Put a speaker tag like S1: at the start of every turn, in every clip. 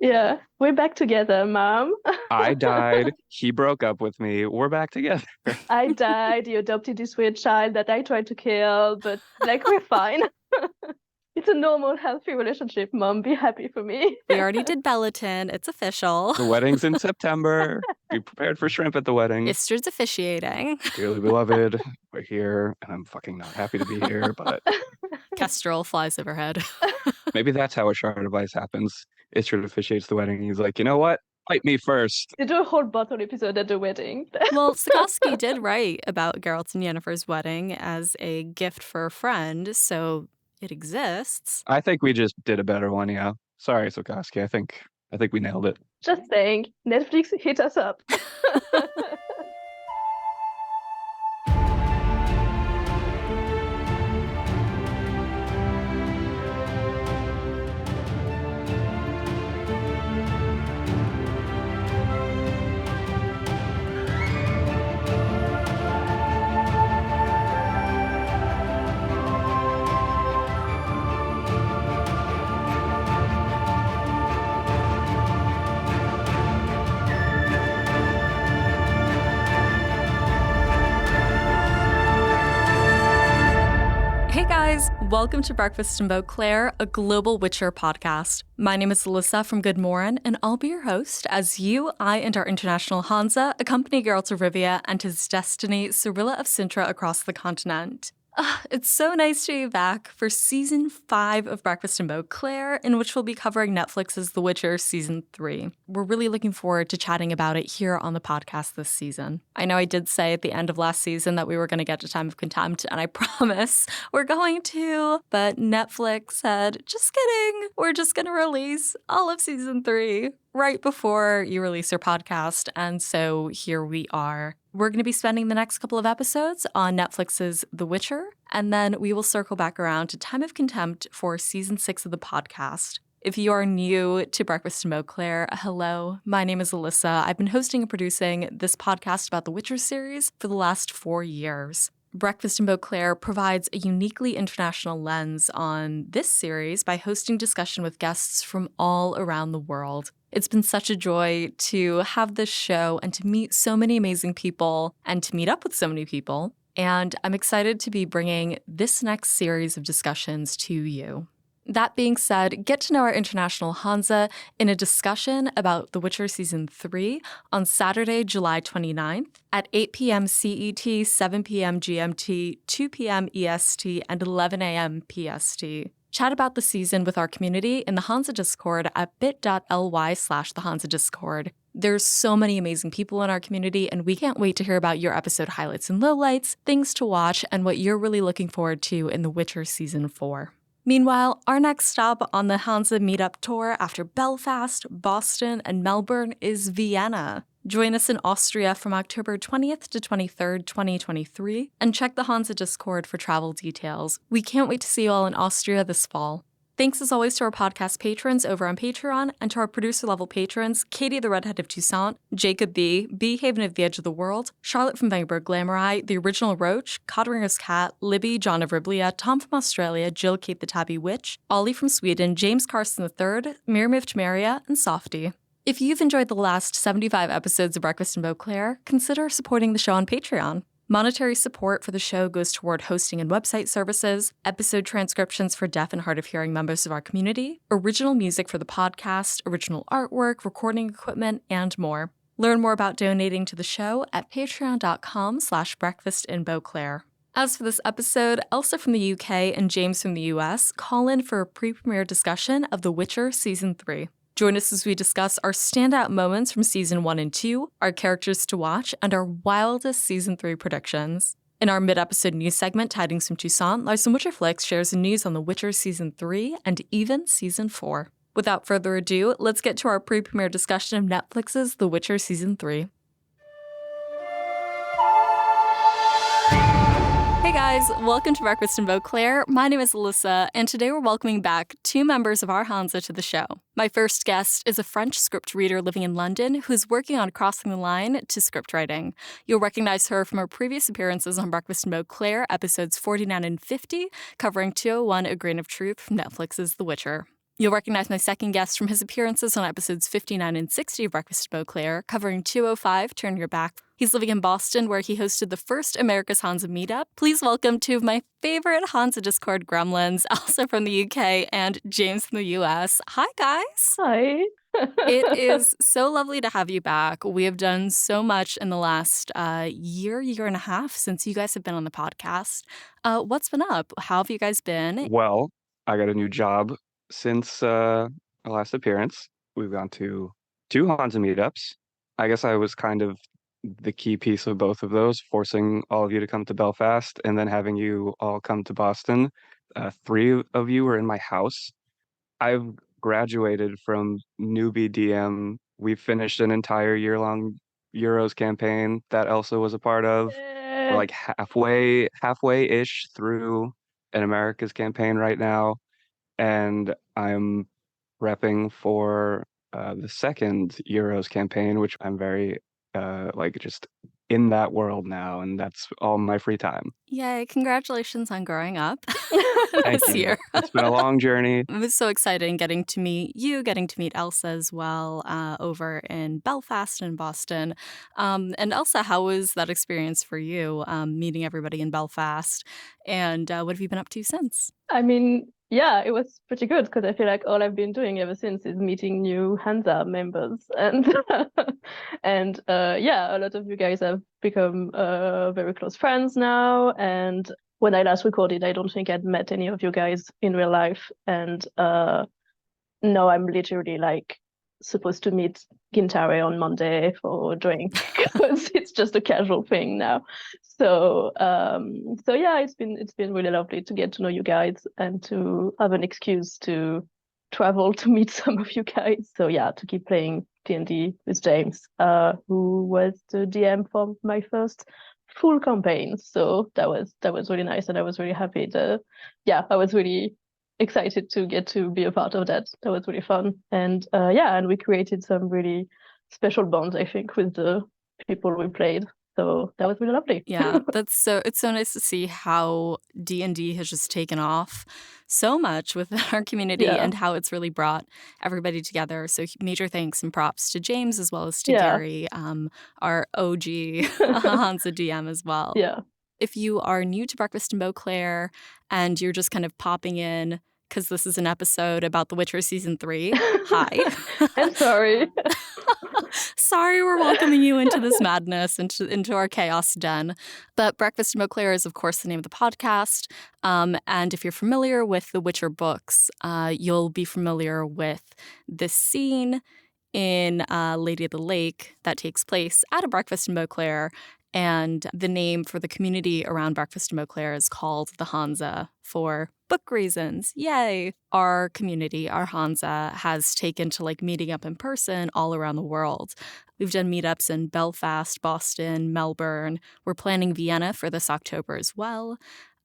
S1: Yeah, we're back together, Mom.
S2: I died. He broke up with me. We're back together.
S1: I died. You adopted this weird child that I tried to kill, but like we're fine. It's a normal, healthy relationship, Mom. Be happy for me.
S3: We already did Bellatin. It's official.
S2: The wedding's in September. Be prepared for shrimp at the wedding.
S3: Istrid's officiating.
S2: Dearly beloved, we're here, and I'm fucking not happy to be here, but
S3: Kestrel flies overhead.
S2: maybe that's how a shard of ice happens. Istrid officiates the wedding. He's like, you know what? Fight me first.
S1: They do a whole bottle episode at the wedding.
S3: Well, Sapkowski did write about Geralt and Yennefer's wedding as a gift for a friend, so it exists.
S2: I think we just did a better one, yeah. Sorry, Sapkowski. I think we nailed it.
S1: Just saying, Netflix hit us up.
S3: Hey guys, welcome to Breakfast in Beauclair, a global Witcher podcast. My name is Alyssa from GoodMorhen, and I'll be your host as you, I, and our international Hanza accompany Geralt of Rivia and his destiny, Cirilla of Cintra, across the continent. It's so nice to be back for Season 5 of Breakfast in Beauclair, in which we'll be covering Netflix's The Witcher Season 3. We're really looking forward to chatting about it here on the podcast this season. I know I did say at the end of last season that we were going to get to Time of Contempt, and I promise we're going to, but Netflix said, just kidding, we're just going to release all of Season 3 right before you release your podcast, and so here we are. We're going to be spending the next couple of episodes on Netflix's The Witcher, and then we will circle back around to Time of Contempt for Season 6 of the podcast. If you are new to Breakfast in Beauclair, hello, my name is Alyssa. I've been hosting and producing this podcast about the Witcher series for the last 4 years. Breakfast in Beauclair provides a uniquely international lens on this series by hosting discussion with guests from all around the world. It's been such a joy to have this show and to meet so many amazing people and to meet up with so many people. And I'm excited to be bringing this next series of discussions to you. That being said, get to know our international Hanza in a discussion about The Witcher Season 3 on Saturday, July 29th at 8 p.m. CET, 7 p.m. GMT, 2 p.m. EST, and 11 a.m. PST. Chat about the season with our community in the Hanza Discord at bit.ly/the Hanza Discord. There's so many amazing people in our community, and we can't wait to hear about your episode highlights and lowlights, things to watch, and what you're really looking forward to in The Witcher Season 4. Meanwhile, our next stop on the Hanza Meetup Tour after Belfast, Boston, and Melbourne is Vienna. Join us in Austria from October 20th to 23rd, 2023, and check the Hanza Discord for travel details. We can't wait to see you all in Austria this fall. Thanks as always to our podcast patrons over on Patreon and to our producer-level patrons, Katie the Redhead of Toussaint, Jacob B, Haven of the Edge of the World, Charlotte from Vanguard Glamorai, The Original Roach, Codringer's Cat, Libby, John of Riblia, Tom from Australia, Jill Kate the Tabby Witch, Ollie from Sweden, James Carson III, Miriam of Temeria, and Softy. If you've enjoyed the last 75 episodes of Breakfast in Beauclair, consider supporting the show on Patreon. Monetary support for the show goes toward hosting and website services, episode transcriptions for deaf and hard of hearing members of our community, original music for the podcast, original artwork, recording equipment, and more. Learn more about donating to the show at patreon.com/breakfastinbeauclair. As for this episode, Elsa from the UK and James from the US call in for a pre-premiere discussion of The Witcher Season 3. Join us as we discuss our standout moments from Season 1 and 2, our characters to watch, and our wildest Season 3 predictions. In our mid-episode news segment, Tidings from Toussaint, Larson Witcherflix shares the news on The Witcher Season 3 and even Season 4. Without further ado, let's get to our pre-premiere discussion of Netflix's The Witcher Season 3. Hey guys, welcome to Breakfast in Beauclair. My name is Alyssa, and today we're welcoming back 2 members of our Hanza to the show. My first guest is a French script reader living in London who's working on crossing the line to script writing. You'll recognize her from her previous appearances on Breakfast in Beauclair, episodes 49 and 50, covering 201 A Grain of Truth from Netflix's The Witcher. You'll recognize my second guest from his appearances on episodes 59 and 60 of Breakfast in Beauclair, covering 205, Turn Your Back. He's living in Boston, where he hosted the first America's Hanza meetup. Please welcome two of my favorite Hanza Discord gremlins, Elsa from the UK and James from the US. Hi, guys.
S1: Hi.
S3: It is so lovely to have you back. We have done so much in the last year and a half since you guys have been on the podcast. What's been up? How have you guys been?
S2: Well, I got a new job since our last appearance. We've gone to 2 Hanza meetups. I guess I was kind of the key piece of both of those, forcing all of you to come to Belfast and then having you all come to Boston. 3 of you were in my house. I've graduated from newbie DM. We finished an entire year-long Euros campaign that Elsa was a part of. We're like halfway-ish through an America's campaign right now, and I'm repping for the second Euros campaign, which I'm very just in that world now, and that's all my free time.
S3: Yay, congratulations on growing up
S2: Thank
S3: this
S2: you.
S3: year.
S2: It's been a long journey.
S3: It was so exciting getting to meet you, getting to meet Elsa as well over in Belfast and Boston. And Elsa, how was that experience for you, meeting everybody in Belfast? And what have you been up to since?
S1: I mean, yeah, it was pretty good because I feel like all I've been doing ever since is meeting new Hanza members, and yeah, a lot of you guys have become very close friends now. And when I last recorded, I don't think I'd met any of you guys in real life, and now I'm literally like supposed to meet Gintare on Monday for a drink because it's just a casual thing now. So yeah, it's been really lovely to get to know you guys and to have an excuse to travel to meet some of you guys. So yeah, to keep playing D&D with James, who was the DM for my first full campaign. So that was really nice, and I was really happy I was really excited to get to be a part of that. That was really fun. And and we created some really special bonds, I think, with the people we played. So that was really lovely.
S3: Yeah, it's so nice to see how D&D has just taken off so much within our community and how it's really brought everybody together. So major thanks and props to James as well as to Gary, our OG Hanza DM as well.
S1: Yeah.
S3: If you are new to Breakfast in Beauclair and you're just kind of popping in because this is an episode about The Witcher Season 3, hi.
S1: I'm sorry.
S3: Sorry, we're welcoming you into this madness, into our chaos den. But Breakfast in Beauclair is, of course, the name of the podcast. And if you're familiar with the Witcher books, you'll be familiar with this scene in Lady of the Lake that takes place at a Breakfast in Beauclair. And the name for the community around Breakfast in Beauclair is called the Hanza for book reasons. Yay! Our community, our Hanza, has taken to like meeting up in person all around the world. We've done meetups in Belfast, Boston, Melbourne. We're planning Vienna for this October as well.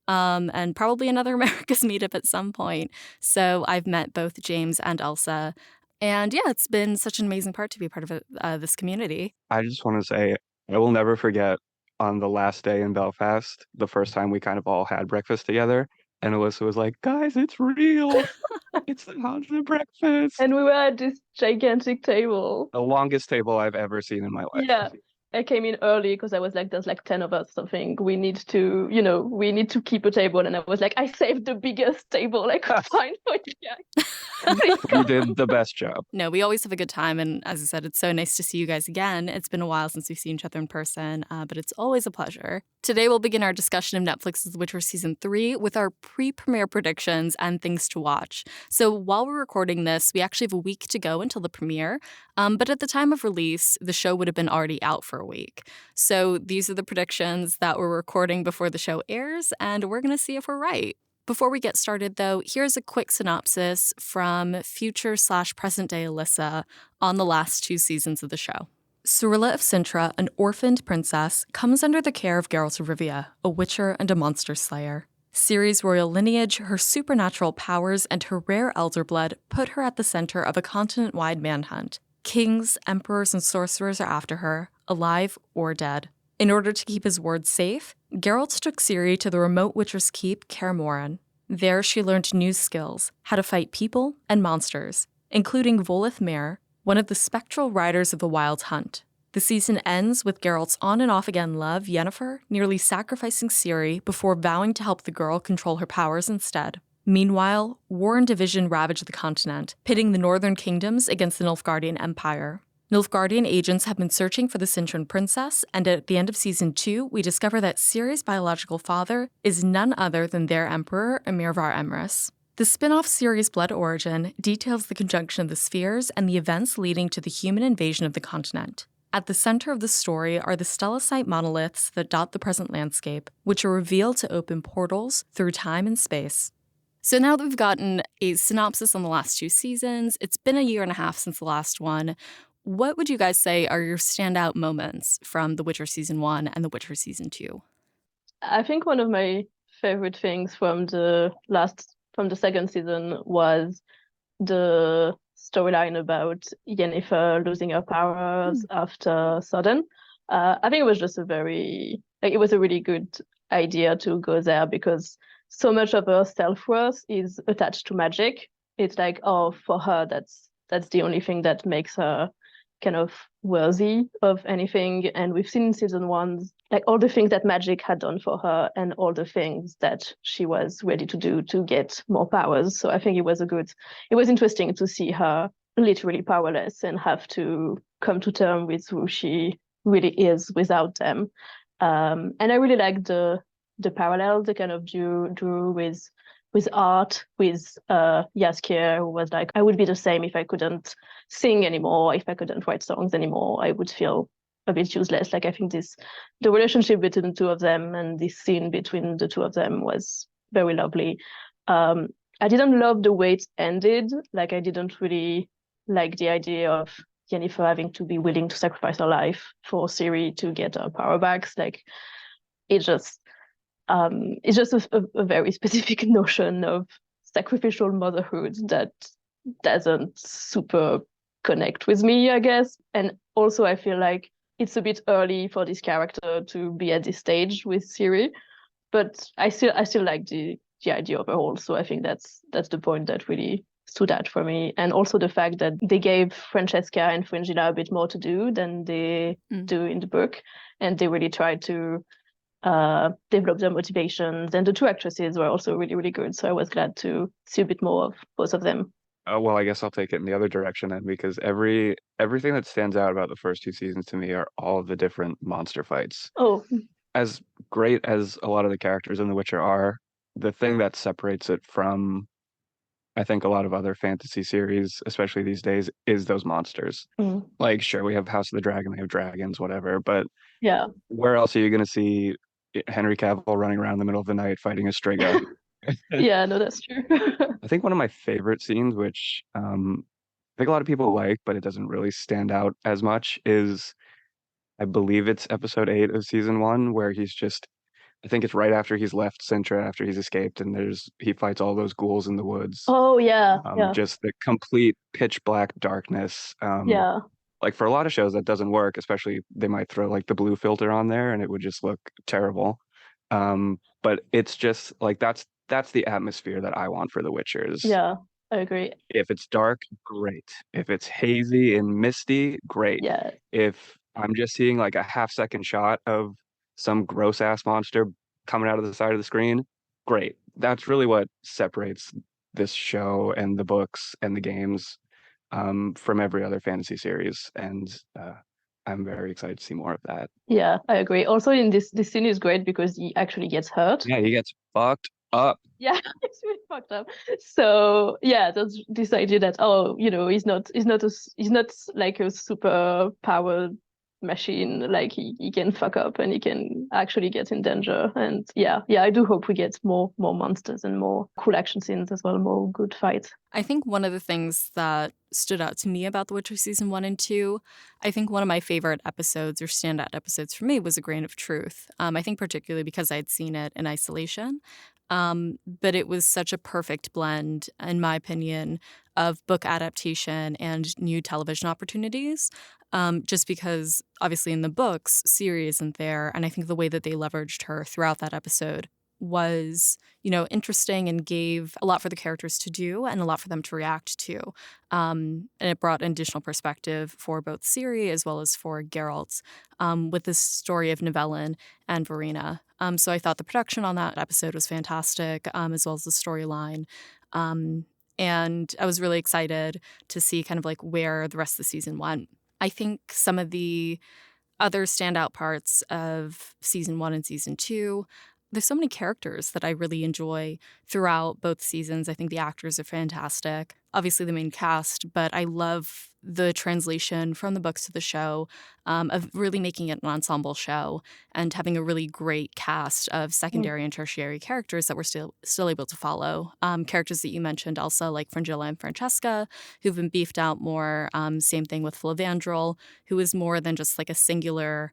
S3: And probably another America's meetup at some point. So I've met both James and Elsa. And yeah, it's been such an amazing part to be part of this community.
S2: I just want to say, I will never forget on the last day in Belfast, the first time we kind of all had breakfast together, and Alyssa was like, guys, it's real. It's the Hanza breakfast.
S1: And we were at this gigantic table.
S2: The longest table I've ever seen in my life.
S1: Yeah. I came in early because I was like, there's like 10 of us, something. We need to keep a table. And I was like, I saved the biggest table I could find for you guys.
S2: You did the best job.
S3: No, we always have a good time. And as I said, it's so nice to see you guys again. It's been a while since we've seen each other in person, but it's always a pleasure. Today, we'll begin our discussion of Netflix's The Witcher Season 3 with our pre-premiere predictions and things to watch. So while we're recording this, we actually have a week to go until the premiere. But at the time of release, the show would have been already out for a week. So these are the predictions that we're recording before the show airs, and we're going to see if we're right. Before we get started, though, here's a quick synopsis from future/present day Alyssa on the last 2 seasons of the show. Cirilla of Cintra, an orphaned princess, comes under the care of Geralt of Rivia, a witcher and a monster slayer. Ciri's royal lineage, her supernatural powers, and her rare elder blood put her at the center of a continent-wide manhunt. Kings, emperors, and sorcerers are after her, alive or dead. In order to keep his ward safe, Geralt took Ciri to the remote Witcher's Keep, GoodMorhen. There, she learned new skills, how to fight people and monsters, including Voleth Mare, one of the spectral riders of the Wild Hunt. The season ends with Geralt's on-and-off-again love, Yennefer, nearly sacrificing Ciri before vowing to help the girl control her powers instead. Meanwhile, war and division ravage the continent, pitting the northern kingdoms against the Nilfgaardian Empire. Nilfgaardian agents have been searching for the Cintran princess, and at the end of Season 2, we discover that Ciri's biological father is none other than their emperor, Emirvar Emrys. The spin-off Ciri's Blood Origin details the conjunction of the spheres and the events leading to the human invasion of the continent. At the center of the story are the stellacite monoliths that dot the present landscape, which are revealed to open portals through time and space. So now that we've gotten a synopsis on the last 2 seasons, it's been a year and a half since the last one. What would you guys say are your standout moments from The Witcher Season 1 and The Witcher Season 2?
S1: I think one of my favorite things from the second season was the storyline about Yennefer losing her powers after Sodden. I think it was just it was a really good idea to go there because so much of her self-worth is attached to magic. It's like, oh, for her, that's the only thing that makes her kind of worthy of anything. And we've seen in season 1, like all the things that magic had done for her and all the things that she was ready to do to get more powers. So I think it was interesting to see her literally powerless and have to come to terms with who she really is without them. And I really like the parallel they kind of drew with art, with Jaskier, who was like, I would be the same if I couldn't sing anymore, if I couldn't write songs anymore. I would feel a bit useless. Like, I think the relationship between the two of them and this scene between the two of them was very lovely. I didn't love the way it ended. Like, I didn't really like the idea of Yennefer having to be willing to sacrifice her life for Ciri to get her power back. Like, it's just a very specific notion of sacrificial motherhood that doesn't super connect with me, I guess. And also I feel like it's a bit early for this character to be at this stage with Ciri, but I still like the idea overall. So I think that's the point that really stood out for me. And also the fact that they gave Francesca and Fringilla a bit more to do than they do in the book. And they really tried to develop their motivations, and the 2 actresses were also really, really good. So I was glad to see a bit more of both of them.
S2: Well, I guess I'll take it in the other direction then, because everything that stands out about the first 2 seasons to me are all of the different monster fights.
S1: Oh,
S2: As great as a lot of the characters in The Witcher are, the thing that separates it from, I think, a lot of other fantasy series, especially these days, is those monsters. Like, sure, we have House of the Dragon, we have dragons, whatever, but
S1: yeah.
S2: Where else are you going to see Henry Cavill running around in the middle of the night fighting a Striga?
S1: Yeah, no, that's true.
S2: I think one of my favorite scenes, which I think a lot of people like, but it doesn't really stand out as much, is I believe it's episode 8 of season 1, where I think it's right after he's left Cintra, after he's escaped, and he fights all those ghouls in the woods.
S1: Oh, yeah.
S2: Just the complete pitch black darkness.
S1: Yeah.
S2: Like, for a lot of shows that doesn't work, especially they might throw like the blue filter on there and it would just look terrible. But it's just like that's the atmosphere that I want for The Witchers.
S1: Yeah, I agree.
S2: If it's dark, great. If it's hazy and misty, great.
S1: Yeah.
S2: If I'm just seeing like a half-second shot of some gross ass monster coming out of the side of the screen, great. That's really what separates this show and the books and the games from every other fantasy series, and I'm very excited to see more of that.
S1: Yeah, I agree. Also, in this scene is great because he actually gets hurt.
S2: Yeah, he gets fucked up.
S1: Yeah, it's really fucked up. So yeah, there's this idea that he's not like a super powered machine. Like he can fuck up and he can actually get in danger. And yeah, I do hope we get more monsters and more cool action scenes as well, more good fights.
S3: I think one of the things that stood out to me about The Witcher Season 1 and 2, I think one of my favorite episodes or standout episodes for me was A Grain of Truth. I think particularly because I'd seen it in isolation. But it was such a perfect blend, in my opinion, of book adaptation and new television opportunities. Just because, obviously, in the books, Ciri isn't there, and I think the way that they leveraged her throughout that episode was, interesting and gave a lot for the characters to do and a lot for them to react to. And it brought an additional perspective for both Ciri as well as for Geralt with this story of Nivellen and Verena. So I thought the production on that episode was fantastic, as well as the storyline. And I was really excited to see kind of like where the rest of the season went. I think some of the other standout parts of season 1 and season 2, there's so many characters that I really enjoy throughout both seasons. I think the actors are fantastic. Obviously the main cast, but I love the translation from the books to the show, of really making it an ensemble show and having a really great cast of secondary and tertiary characters that we're still able to follow. Characters that you mentioned, Elsa, like Fringilla and Francesca, who've been beefed out more. Same thing with Flavandrel, who is more than just like a singular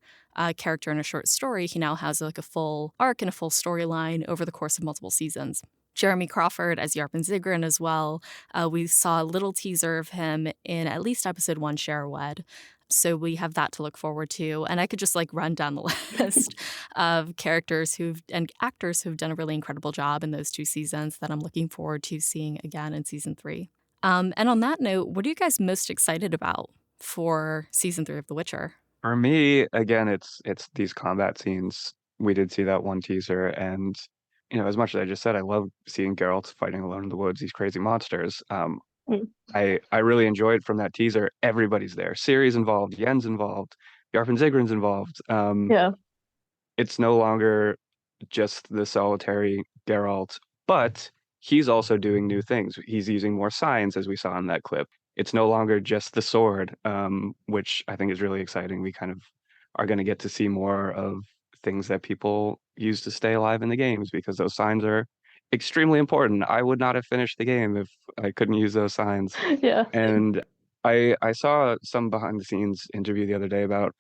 S3: character in a short story. He now has like a full arc and a full storyline over the course of multiple seasons. Jeremy Crawford as Yarpen Zigrin as well. We saw a little teaser of him in at least episode 1, Sherwed. So we have that to look forward to. And I could just like run down the list of characters and actors who've done a really incredible job in those 2 seasons that I'm looking forward to seeing again in season 3. And on that note, what are you guys most excited about for season 3 of The Witcher?
S2: For me, again, it's these combat scenes. We did see that one teaser, and as much as I just said, I love seeing Geralt fighting alone in the woods, these crazy monsters.
S1: Mm.
S2: I really enjoyed from that teaser. Everybody's there. Ciri's involved, Yen's involved, Yarpen Zigrin's involved.
S1: Yeah.
S2: It's no longer just the solitary Geralt, but he's also doing new things. He's using more signs, as we saw in that clip. It's no longer just the sword, which I think is really exciting. We kind of are going to get to see more of things that people use to stay alive in the games, because those signs are extremely important. I would not have finished the game if I couldn't use those signs.
S1: Yeah.
S2: And I saw some behind the scenes interview the other day about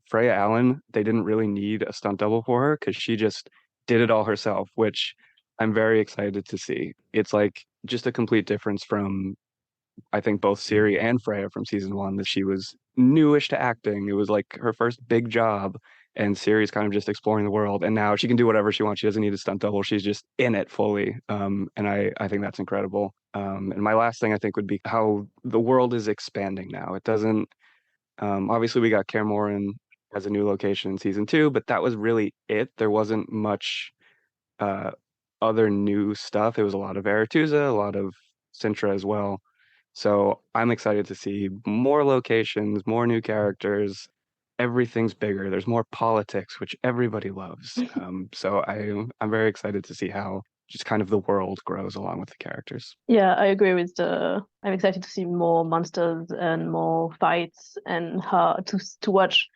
S2: Freya Allen. They didn't really need a stunt double for her because she just did it all herself, which I'm very excited to see. It's like just a complete difference from, I think, both Ciri and Freya from season 1, that she was newish to acting. It was like her first big job, and Ciri's kind of just exploring the world, and now she can do whatever she wants. She doesn't need a stunt double. She's just in it fully. And I think that's incredible. And my last thing, I think, would be how the world is expanding now. It doesn't, obviously we got Kaer Morhen as a new location in season 2, but that was really it. There wasn't much other new stuff. It was a lot of Aretuza, a lot of Cintra as well. So I'm excited to see more locations, more new characters. Everything's bigger. There's more politics, which everybody loves. So I'm very excited to see how just kind of the world grows along with the characters.
S1: Yeah, I agree with I'm excited to see more monsters and more fights, and how to watch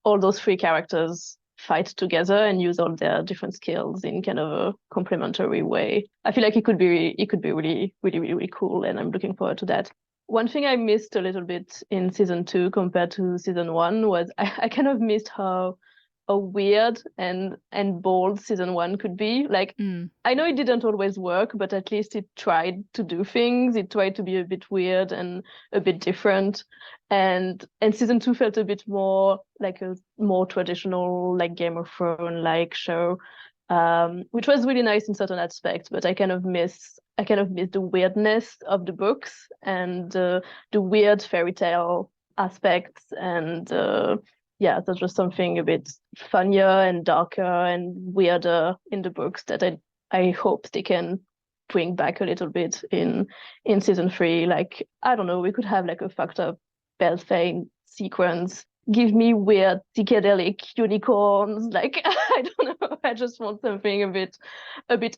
S1: all those 3 characters fight together and use all their different skills in kind of a complementary way. I feel like it could be really, really, really cool, and I'm looking forward to that. One thing I missed a little bit in season 2 compared to season 1 was I kind of missed how weird and bold season 1 could be. Like, I know it didn't always work, but at least it tried to do things. It tried to be a bit weird and a bit different. And season 2 felt a bit more like a more traditional, like Game of Thrones like show, which was really nice in certain aspects. But I kind of miss the weirdness of the books and the weird fairy tale aspects, and yeah, there's just something a bit funnier and darker and weirder in the books that I hope they can bring back a little bit in season 3. Like, I don't know, we could have like a fucked up Beltane sequence. Give me weird psychedelic unicorns. Like, I don't know. I just want something a bit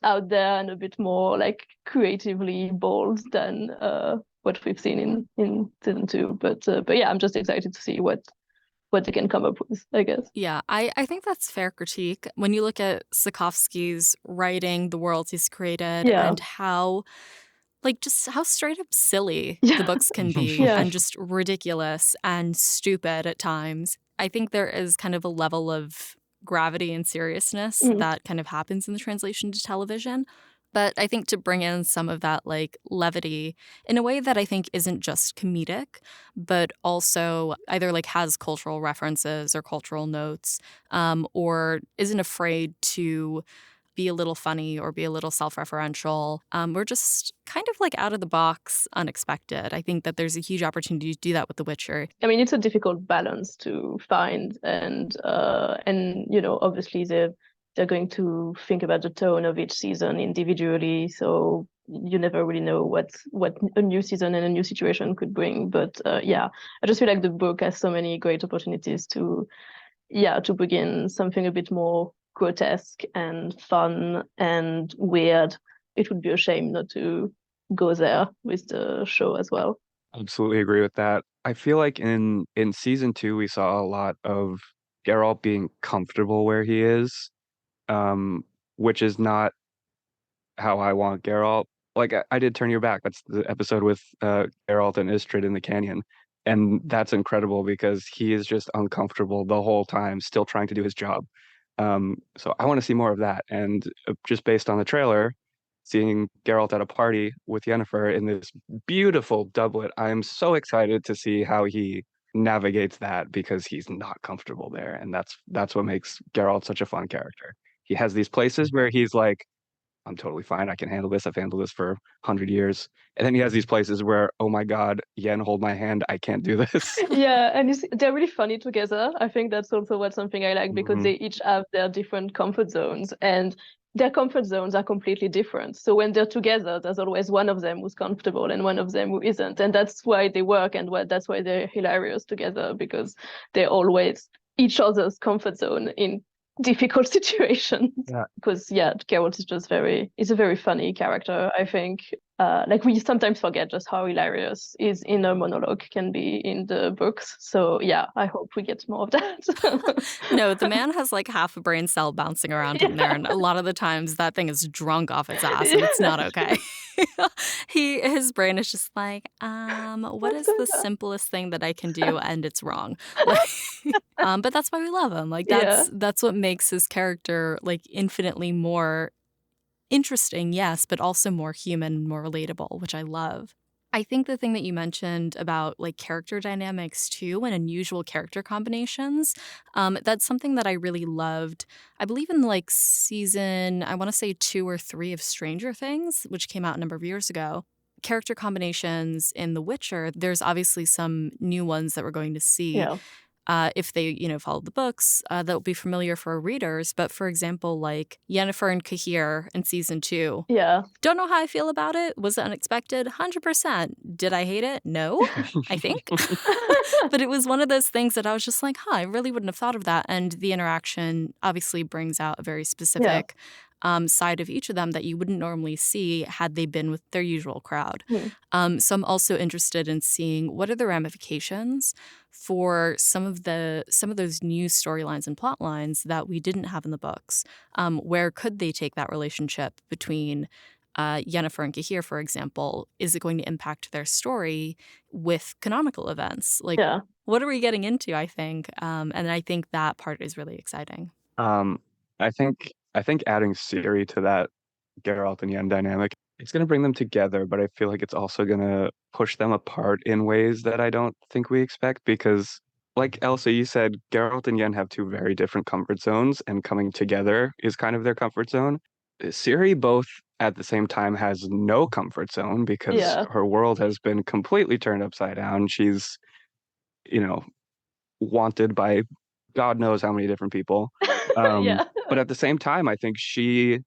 S1: out there and a bit more like creatively bold than what we've seen in season 2. But yeah, I'm just excited to see what they can come up with, I guess.
S3: Yeah, I think that's fair critique. When you look at Sapkowski's writing, the worlds he's created, and how, like, just how straight up silly the books can be, and just ridiculous and stupid at times. I think there is kind of a level of gravity and seriousness that kind of happens in the translation to television. But I think to bring in some of that like levity in a way that I think isn't just comedic, but also either like has cultural references or cultural notes, or isn't afraid to be a little funny or be a little self-referential, or just kind of like out of the box, unexpected. I think that there's a huge opportunity to do that with The Witcher.
S1: I mean, it's a difficult balance to find, and obviously they're going to think about the tone of each season individually, so you never really know what a new season and a new situation could bring. But I just feel like the book has so many great opportunities to bring in something a bit more grotesque and fun and weird. It would be a shame not to go there with the show as well.
S2: Absolutely agree with that. I feel like in season 2 we saw a lot of Geralt being comfortable where he is, which is not how I want Geralt. Like I did Turn Your Back. That's the episode with Geralt and Istrid in the canyon. And that's incredible because he is just uncomfortable the whole time, still trying to do his job. So I want to see more of that. And just based on the trailer, seeing Geralt at a party with Yennefer in this beautiful doublet, I am so excited to see how he navigates that because he's not comfortable there. And that's what makes Geralt such a fun character. He has these places where he's like, I'm totally fine. I can handle this. I've handled this for 100 years. And then he has these places where, oh my God, Yen, hold my hand. I can't do this.
S1: Yeah, and they're really funny together. I think that's also something I like because they each have their different comfort zones, and their comfort zones are completely different. So when they're together, there's always one of them who's comfortable and one of them who isn't. And that's why they work, and that's why they're hilarious together, because they're always each other's comfort zone in difficult situations.
S2: Yeah.
S1: Because Geralt is just he's a very funny character, I think. Like we sometimes forget just how hilarious his inner monologue can be in the books. So I hope we get more of that.
S3: No, the man has like half a brain cell bouncing around in there, and a lot of the times that thing is drunk off its ass, and it's not okay. His brain is just like, what is the simplest thing that I can do, and it's wrong. But that's why we love him. Like that's what makes his character like infinitely more interesting, yes, but also more human, more relatable, which I love. I think the thing that you mentioned about like character dynamics too and unusual character combinations, that's something that I really loved. I believe in like season, I want to say 2 or 3 of Stranger Things, which came out a number of years ago. Character combinations in The Witcher, there's obviously some new ones that we're going to see.
S1: Yeah.
S3: If they, follow the books, that will be familiar for our readers. But for example, like Yennefer and Cahir in season 2.
S1: Yeah.
S3: Don't know how I feel about it. Was it unexpected? 100%. Did I hate it? No, I think. But it was one of those things that I was just like, I really wouldn't have thought of that. And the interaction obviously brings out a very specific side of each of them that you wouldn't normally see had they been with their usual crowd. So I'm also interested in seeing what are the ramifications for some of those new storylines and plot lines that we didn't have in the books. Where could they take that relationship between Yennefer and Cahir, for example? Is it going to impact their story with canonical events? Like, what are we getting into, I think? And I think that part is really exciting.
S2: I think adding Ciri to that Geralt and Yen dynamic, it's going to bring them together, but I feel like it's also going to push them apart in ways that I don't think we expect because, like Elsa, you said, Geralt and Yen have 2 very different comfort zones, and coming together is kind of their comfort zone. Ciri both at the same time has no comfort zone because her world has been completely turned upside down. She's, wanted by God knows how many different people. But at the same time, I think she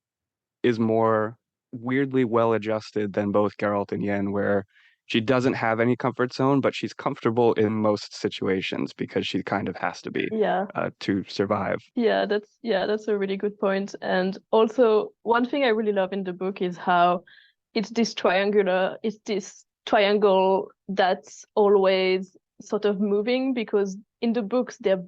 S2: is more weirdly well-adjusted than both Geralt and Yen, where she doesn't have any comfort zone, but she's comfortable in most situations because she kind of has to be to survive.
S1: That's a really good point. And also, one thing I really love in the book is how it's this triangle that's always sort of moving, because in the books they're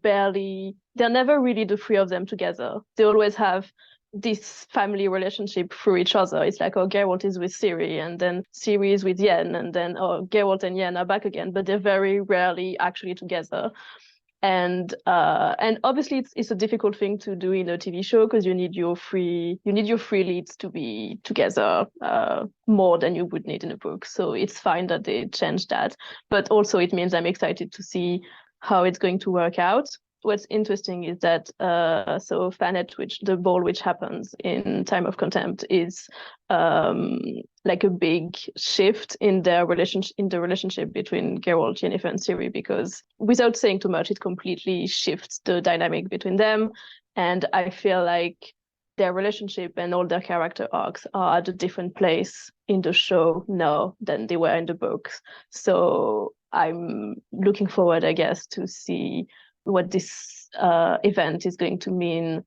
S1: never really the 3 of them together. They always have this family relationship through each other. It's like, Geralt is with Ciri, and then Ciri is with Yen, and then Geralt and Yen are back again, but they're very rarely actually together. And obviously it's a difficult thing to do in a TV show because you need your 3 leads to be together more than you would need in a book. So it's fine that they changed that, but also it means I'm excited to see how it's going to work out. what's interesting is that so Fanet, which the ball which happens in Time of Contempt, is like a big shift in their relationship between Geralt, Yennefer, and Ciri, because without saying too much, it completely shifts the dynamic between them. And I feel like their relationship and all their character arcs are at a different place in the show now than they were in the books. So I'm looking forward, I guess, to see what this event is going to mean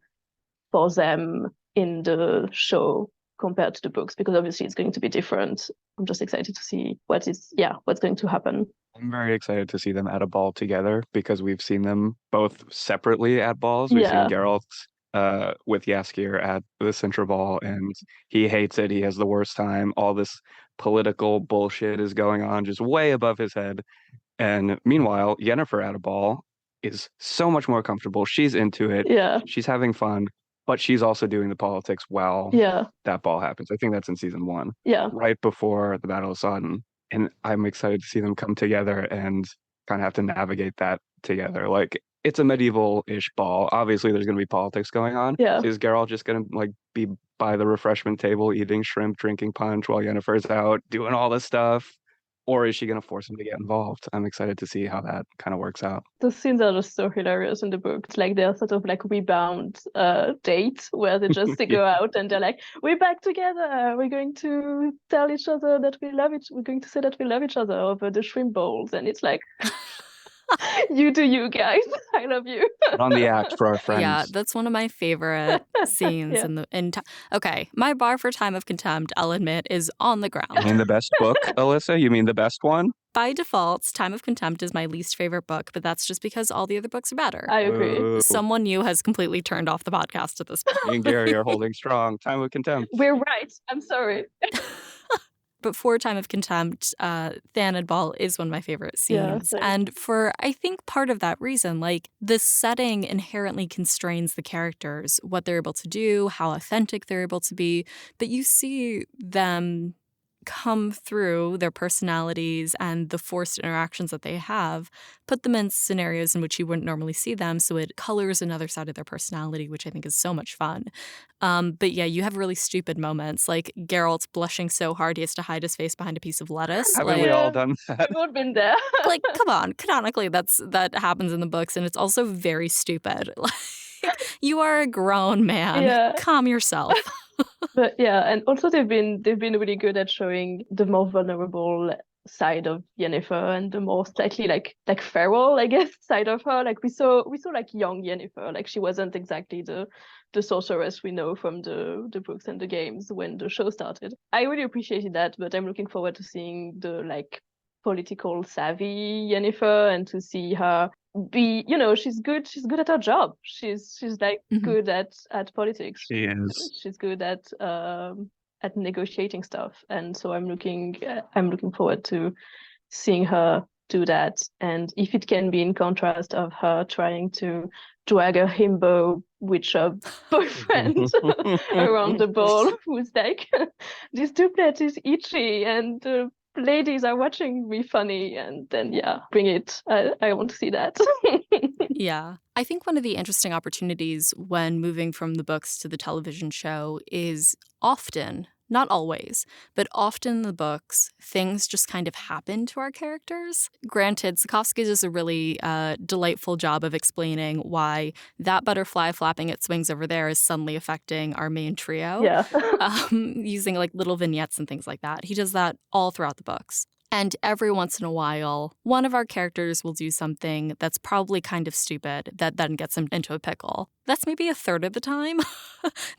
S1: for them in the show compared to the books, because obviously it's going to be different. I'm just excited to see what's going to happen.
S2: I'm very excited to see them at a ball together because we've seen them both separately at balls. We've seen Geralt with Jaskier at the Cintra ball, and he hates it. He has the worst time. All this political bullshit is going on just way above his head. And meanwhile, Yennefer at a ball is so much more comfortable. She's into it.
S1: Yeah.
S2: She's having fun, but she's also doing the politics while that ball happens. I think that's in season 1.
S1: Yeah.
S2: Right before the Battle of Sodden. And I'm excited to see them come together and kind of have to navigate that together. Like, it's a medieval-ish ball. Obviously, there's going to be politics going on.
S1: Yeah.
S2: Is Geralt just going to like be by the refreshment table eating shrimp, drinking punch while Yennefer's out doing all this stuff? Or is she going to force him to get involved? I'm excited to see how that kind of works out.
S1: The scenes are just so hilarious in the book. It's like they're sort of like rebound date where they just go out and they're like, we're back together. We're going to tell each other that we love we're going to say that we love each other over the shrimp bowls. And it's like, you do you, guys. I love you.
S2: Put on the act for our friends.
S3: Yeah, that's one of my favorite scenes Okay, my bar for Time of Contempt, I'll admit, is on the ground.
S2: You mean the best book, Alyssa? You mean the best one?
S3: By default, Time of Contempt is my least favorite book, but that's just because all the other books are better.
S1: I agree.
S2: Ooh.
S3: Someone new has completely turned off the podcast at this point.
S2: Me and Gary are holding strong. Time of Contempt.
S1: We're right. I'm sorry.
S3: But for Time of Contempt, Thanedd Ball is one of my favorite scenes.
S1: Yeah,
S3: and for, I think, part of that reason, like, the setting inherently constrains the characters, what they're able to do, how authentic they're able to be. But you see them come through their personalities and the forced interactions that they have, put them in scenarios in which you wouldn't normally see them, so it colors another side of their personality, which I think is so much fun. But yeah, you have really stupid moments, like Geralt blushing so hard he has to hide his face behind a piece of lettuce.
S2: Haven't we all done that?
S1: We've all been there.
S3: Like, come on, canonically, that happens in the books, and it's also very stupid. Like, you are a grown man.
S1: Yeah.
S3: Calm yourself.
S1: But yeah, and also they've been really good at showing the more vulnerable side of Yennefer and the more slightly like feral, I guess, side of her. Like we saw like young Yennefer. Like she wasn't exactly the sorceress we know from the books and the games when the show started. I really appreciated that, but I'm looking forward to seeing the like political savvy Yennefer and to see her be, she's good at her job. She's like good at politics.
S2: She is.
S1: She's good at negotiating stuff, and so I'm looking forward to seeing her do that. And if it can be in contrast of her trying to drag a himbo witcher boyfriend around the ball, who's like, this duplet is itchy and ladies are watching me funny, and then bring it. I want to see that.
S3: Yeah. I think one of the interesting opportunities when moving from the books to the television show is often, not always, but often in the books, things just kind of happen to our characters. Granted, Sapkowski does a really delightful job of explaining why that butterfly flapping its wings over there is suddenly affecting our main trio.
S1: Yeah.
S3: Using like little vignettes and things like that. He does that all throughout the books. And every once in a while, one of our characters will do something that's probably kind of stupid that then gets them into a pickle. That's maybe a third of the time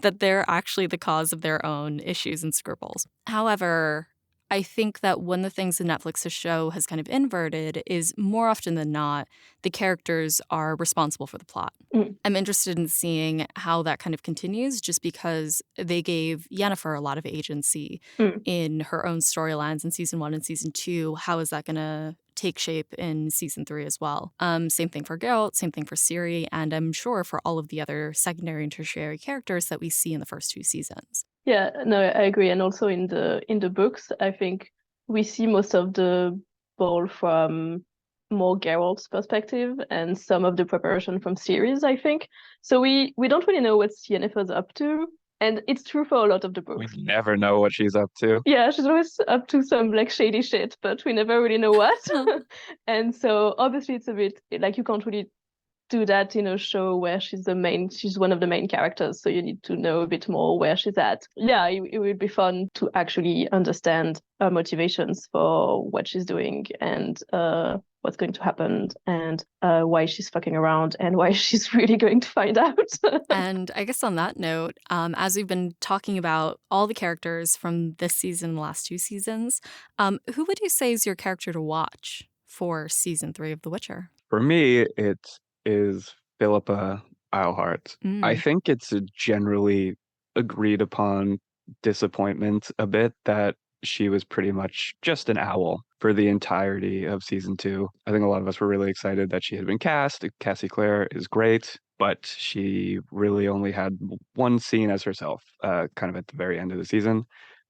S3: that they're actually the cause of their own issues and scruples. However, I think that one of the things that Netflix's show has kind of inverted is more often than not, the characters are responsible for the plot. I'm interested in seeing how that kind of continues just because they gave Yennefer a lot of agency in her own storylines in season 1 and season 2. How is that going to take shape in season 3 as well? Same thing for Geralt, same thing for Ciri, and I'm sure for all of the other secondary and tertiary characters that we see in the first 2 seasons.
S1: Yeah, no, I agree. And also in the books, I think we see most of the ball from more Geralt's perspective and some of the preparation from series, I think. So we don't really know what Yennefer's up to. And it's true for a lot of the
S2: We
S1: books.
S2: never know what she's up to.
S1: Yeah, she's always up to some like shady shit, but we never really know what. And so obviously it's a bit like you can't really do that in a show where she's one of the main characters, so you need to know a bit more where she's at. Yeah, it would be fun to actually understand her motivations for what she's doing and what's going to happen and why she's fucking around and why she's really going to find out.
S3: And I guess on that note, as we've been talking about all the characters from this season, the last 2 seasons, who would you say is your character to watch for season 3 of The Witcher?
S2: For me, it is Philippa Eilhart. I
S3: Mm.
S2: think it's a generally agreed upon disappointment a bit that she was pretty much just an owl for the entirety of season 2. I think a lot of us were really excited that she had been cast. Cassie Clare is great, but she really only had one scene as herself, kind of at the very end of the season.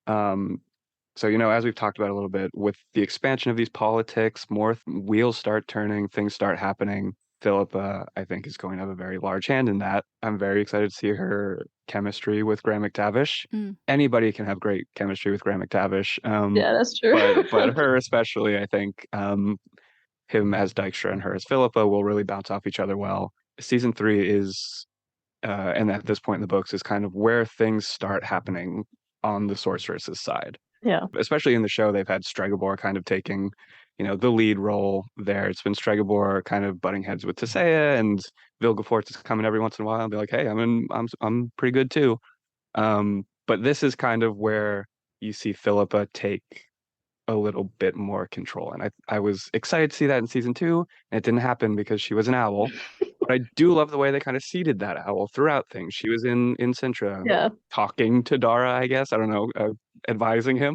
S2: So, as we've talked about a little bit, with the expansion of these politics, more wheels start turning, things start happening. Philippa, I think, is going to have a very large hand in that. I'm very excited to see her chemistry with Graham McTavish.
S3: Mm.
S2: Anybody can have great chemistry with Graham McTavish.
S1: Yeah, that's true.
S2: but her especially, I think, him as Dykstra and her as Philippa will really bounce off each other well. Season 3 is, and at this point in the books, is kind of where things start happening on the sorceress's side.
S1: Yeah.
S2: Especially in the show, they've had Stregobor kind of taking, the lead role there. It's been Stregobor kind of butting heads with Toussaint, and Vilgefortz is coming every once in a while and be like, "Hey, I'm pretty good too." But this is kind of where you see Philippa take a little bit more control, and I was excited to see that in season 2, and it didn't happen because she was an owl. But I do love the way they kind of seeded that owl throughout things. She was in Cintra,
S1: Yeah.
S2: talking to Dara, I guess. I don't know, advising him.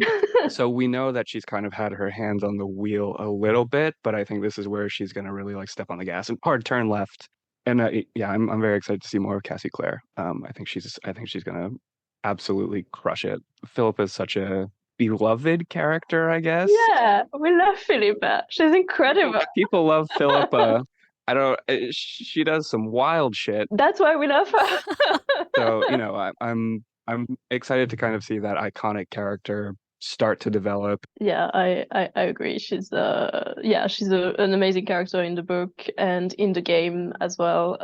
S2: So we know that she's kind of had her hands on the wheel a little bit, but I think this is where she's going to really like step on the gas and hard turn left. And yeah, I'm very excited to see more of Cassie Clare. I think she's going to absolutely crush it. Philippa is such a beloved character, I guess.
S1: Yeah, we love Philippa. She's incredible.
S2: People love Philippa. She does some wild shit.
S1: That's why we love her.
S2: So, I'm excited to kind of see that iconic character start to develop.
S1: Yeah, I agree. She's an amazing character in the book and in the game as well.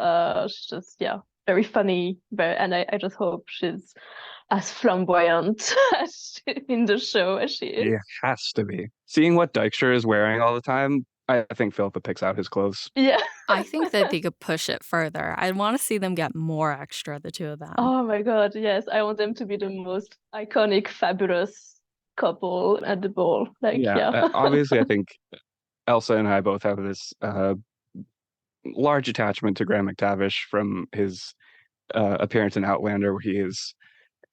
S1: She's just very funny, and I just hope she's as flamboyant in the show as she is.
S2: It has to be. Seeing what Dykstra is wearing all the time, I think Philippa picks out his clothes.
S1: Yeah.
S3: I think that they could push it further. I want to see them get more extra, the two of them.
S1: Oh my God, yes. I want them to be the most iconic, fabulous couple at the ball.
S2: Obviously, I think Elsa and I both have this large attachment to Graham McTavish from his appearance in Outlander, where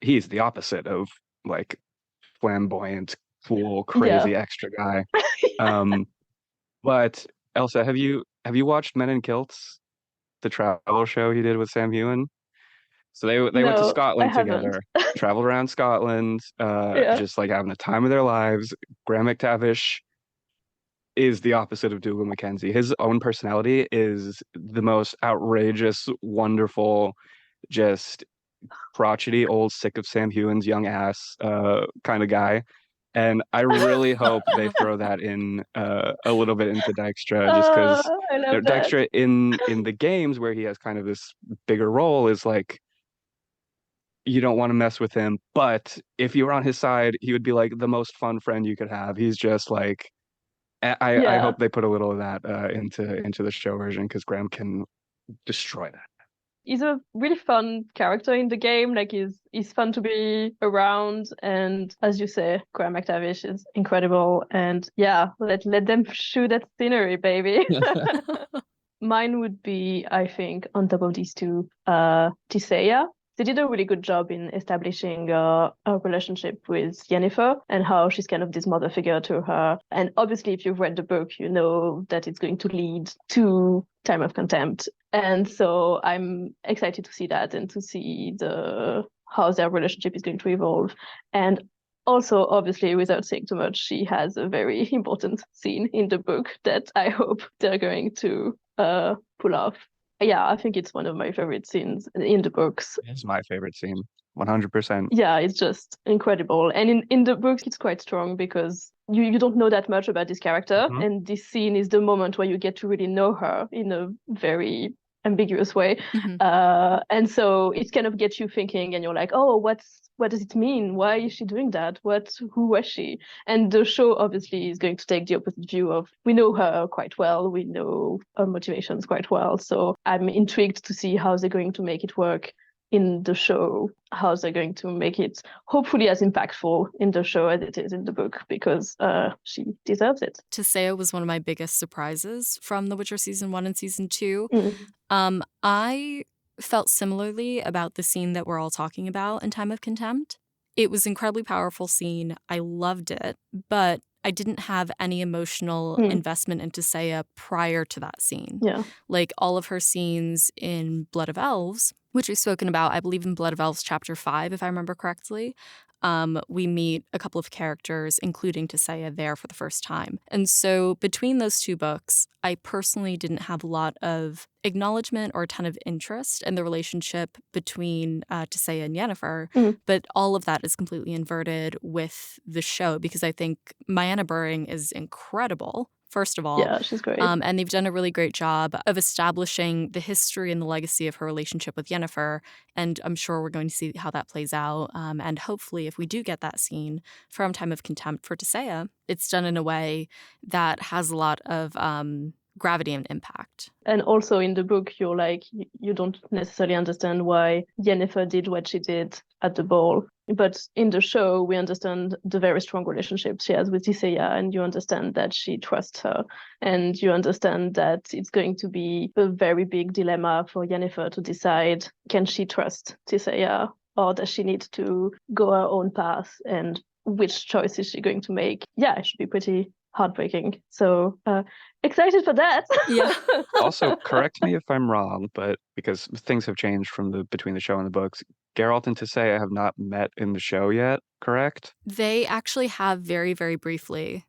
S2: he's the opposite of like flamboyant, cool, crazy extra guy. But Elsa, have you watched Men in Kilts, the travel show he did with Sam Heughan? So they went to Scotland together, traveled around Scotland, just like having the time of their lives. Graham McTavish is the opposite of Dougal Mackenzie. His own personality is the most outrageous, wonderful, just crotchety, old, sick of Sam Heughan's young ass kind of guy. And I really hope they throw that in a little bit into Dykstra, just because Dykstra in the games where he has kind of this bigger role is like, you don't want to mess with him, but if you were on his side, he would be like the most fun friend you could have. He's just like, I hope they put a little of that into the show version, because Graham can destroy that.
S1: He's a really fun character in the game. Like he's fun to be around, and as you say, Graham McTavish is incredible. And yeah, let them shoot that scenery, baby. Mine would be, I think, on top of these two, Toussaint. They did a really good job in establishing a relationship with Yennefer and how she's kind of this mother figure to her. And obviously, if you've read the book, you know that it's going to lead to Time of Contempt. And so I'm excited to see that and to see how their relationship is going to evolve. And Also, obviously, without saying too much, she has a very important scene in the book that I hope they're going to pull off. Yeah, I think it's one of my favorite scenes in the books.
S2: It's my favorite scene, 100%.
S1: Yeah, it's just incredible. And in the book, it's quite strong because you don't know that much about this character.
S2: Mhm.
S1: And this scene is the moment where you get to really know her in a very ambiguous way. And so it kind of gets you thinking and you're like, oh, what does it mean? Why is she doing that? Who was she? And the show obviously is going to take the opposite view of, we know her quite well. We know her motivations quite well. So I'm intrigued to see how they're going to make it work in the show, how they're going to make it hopefully as impactful in the show as it is in the book, because she deserves it.
S3: Toussaint was one of my biggest surprises from The Witcher Season 1 and Season 2. I felt similarly about the scene that we're all talking about in Time of Contempt. It was an incredibly powerful scene. I loved it, but I didn't have any emotional investment into Toussaint prior to that scene.
S1: Yeah.
S3: Like all of her scenes in Blood of Elves, which we've spoken about, I believe in Blood of Elves chapter 5, if I remember correctly. We meet a couple of characters, including Toussaint, there for the first time. And so between those two books, I personally didn't have a lot of acknowledgement or a ton of interest in the relationship between Toussaint and Yennefer. But all of that is completely inverted with the show because I think Mayanna Buring is incredible. First of all.
S1: Yeah, she's great.
S3: And they've done a really great job of establishing the history and the legacy of her relationship with Yennefer. And I'm sure we're going to see how that plays out. And hopefully, if we do get that scene from Time of Contempt for Toussaint, it's done in a way that has a lot of gravity and impact.
S1: And also in the book, you're like, you don't necessarily understand why Yennefer did what she did at the ball. But in the show, we understand the very strong relationship she has with Toussaint, and you understand that she trusts her. And you understand that it's going to be a very big dilemma for Yennefer to decide, can she trust Toussaint or does she need to go her own path? And which choice is she going to make? Yeah, it should be pretty heartbreaking. So excited for that.
S3: Yeah.
S2: Also, correct me if I'm wrong, but because things have changed from between the show and the books, Geralt and Toussaint have not met in the show yet, correct?
S3: They actually have very, very briefly.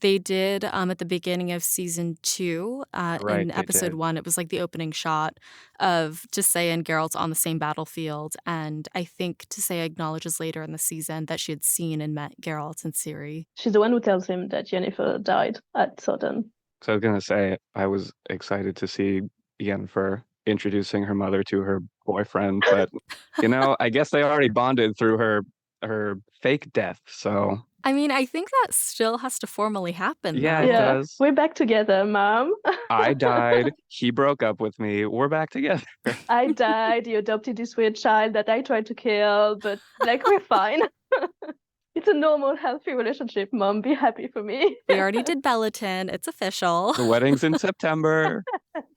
S3: They did at the beginning of season 2,
S2: Right,
S3: in
S2: they
S3: episode
S2: did.
S3: 1. It was like the opening shot of Toussaint and Geralt on the same battlefield. And I think Toussaint acknowledges later in the season that she had seen and met Geralt and Ciri.
S1: She's the one who tells him that Yennefer died at Sodden.
S2: So I was going to say, I was excited to see Yennefer introducing her mother to her boyfriend, but, I guess they already bonded through her fake death, so...
S3: I mean, I think that still has to formally happen,
S2: Yeah,
S3: though.
S2: it does.
S1: We're back together, Mom.
S2: I died. He broke up with me. We're back together.
S1: I died. You adopted this weird child that I tried to kill, but we're fine. It's a normal, healthy relationship, Mom. Be happy for me.
S3: We already did Bellatin. It's official.
S2: The wedding's in September.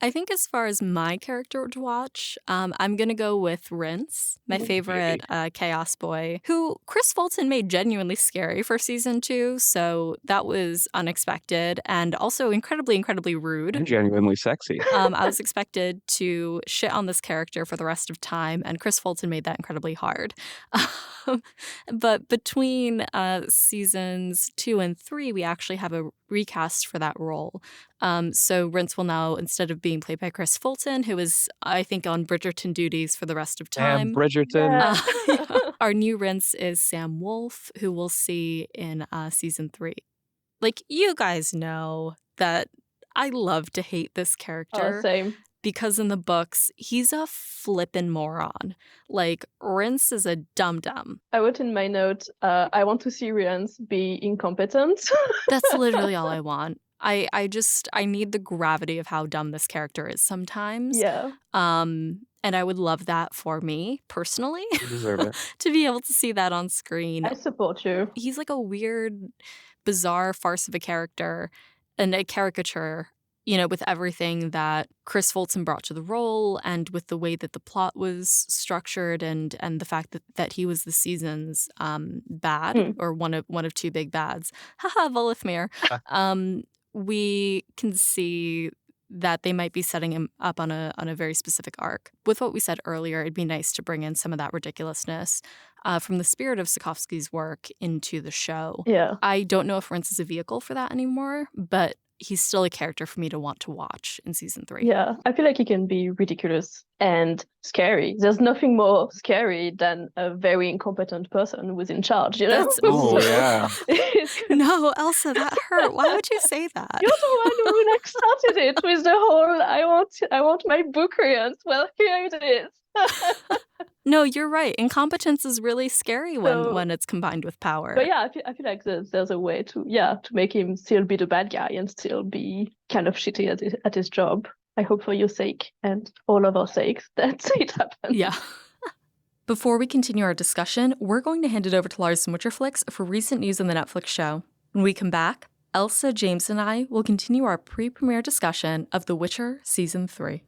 S3: I think as far as my character to watch, I'm going to go with Rince, my favorite Chaos Boy, who Chris Fulton made genuinely scary for season 2. So that was unexpected and also incredibly, incredibly rude.
S2: And genuinely sexy.
S3: I was expected to shit on this character for the rest of time, and Chris Fulton made that incredibly hard. But between seasons 2 and 3, we actually have a recast for that role. So Rince will now, instead of being played by Chris Fulton, who is, I think, on Bridgerton duties for the rest of time.
S2: And Bridgerton.
S3: Our new Rince is Sam Wolf, who we'll see in season 3. Like, you guys know that I love to hate this character.
S1: Oh, same.
S3: Because in the books, he's a flippin' moron. Like, Rince is a dum-dum.
S1: I wrote in my note, I want to see Rince be incompetent.
S3: That's literally all I want. I need the gravity of how dumb this character is sometimes.
S1: Yeah.
S3: And I would love that for me, personally.
S2: You deserve it.
S3: To be able to see that on screen.
S1: I support you.
S3: He's like a weird, bizarre farce of a character and a caricature, with everything that Chris Fulton brought to the role and with the way that the plot was structured and the fact that he was the season's bad or one of two big bads. Haha, Volithmir. We can see that they might be setting him up on a very specific arc. With what we said earlier, it'd be nice to bring in some of that ridiculousness from the spirit of Sapkowski's work into the show.
S1: Yeah.
S3: I don't know if Rince is a vehicle for that anymore, but he's still a character for me to want to watch in season 3.
S1: Yeah, I feel like he can be ridiculous and scary. There's nothing more scary than a very incompetent person who's in charge, you know?
S2: Oh, yeah.
S3: No, Elsa, that hurt. Why would you say that?
S1: You're the one who like started it with the whole I want my book read. Well, here it is.
S3: No, you're right. Incompetence is really scary when it's combined with power.
S1: But yeah, I feel like there's a way to make him still be the bad guy and still be kind of shitty at his job. I hope for your sake and all of our sakes that it happens.
S3: Yeah. Before we continue our discussion, we're going to hand it over to Lars from Witcherflix for recent news on the Netflix show. When we come back, Elsa, James, and I will continue our pre-premiere discussion of The Witcher Season 3.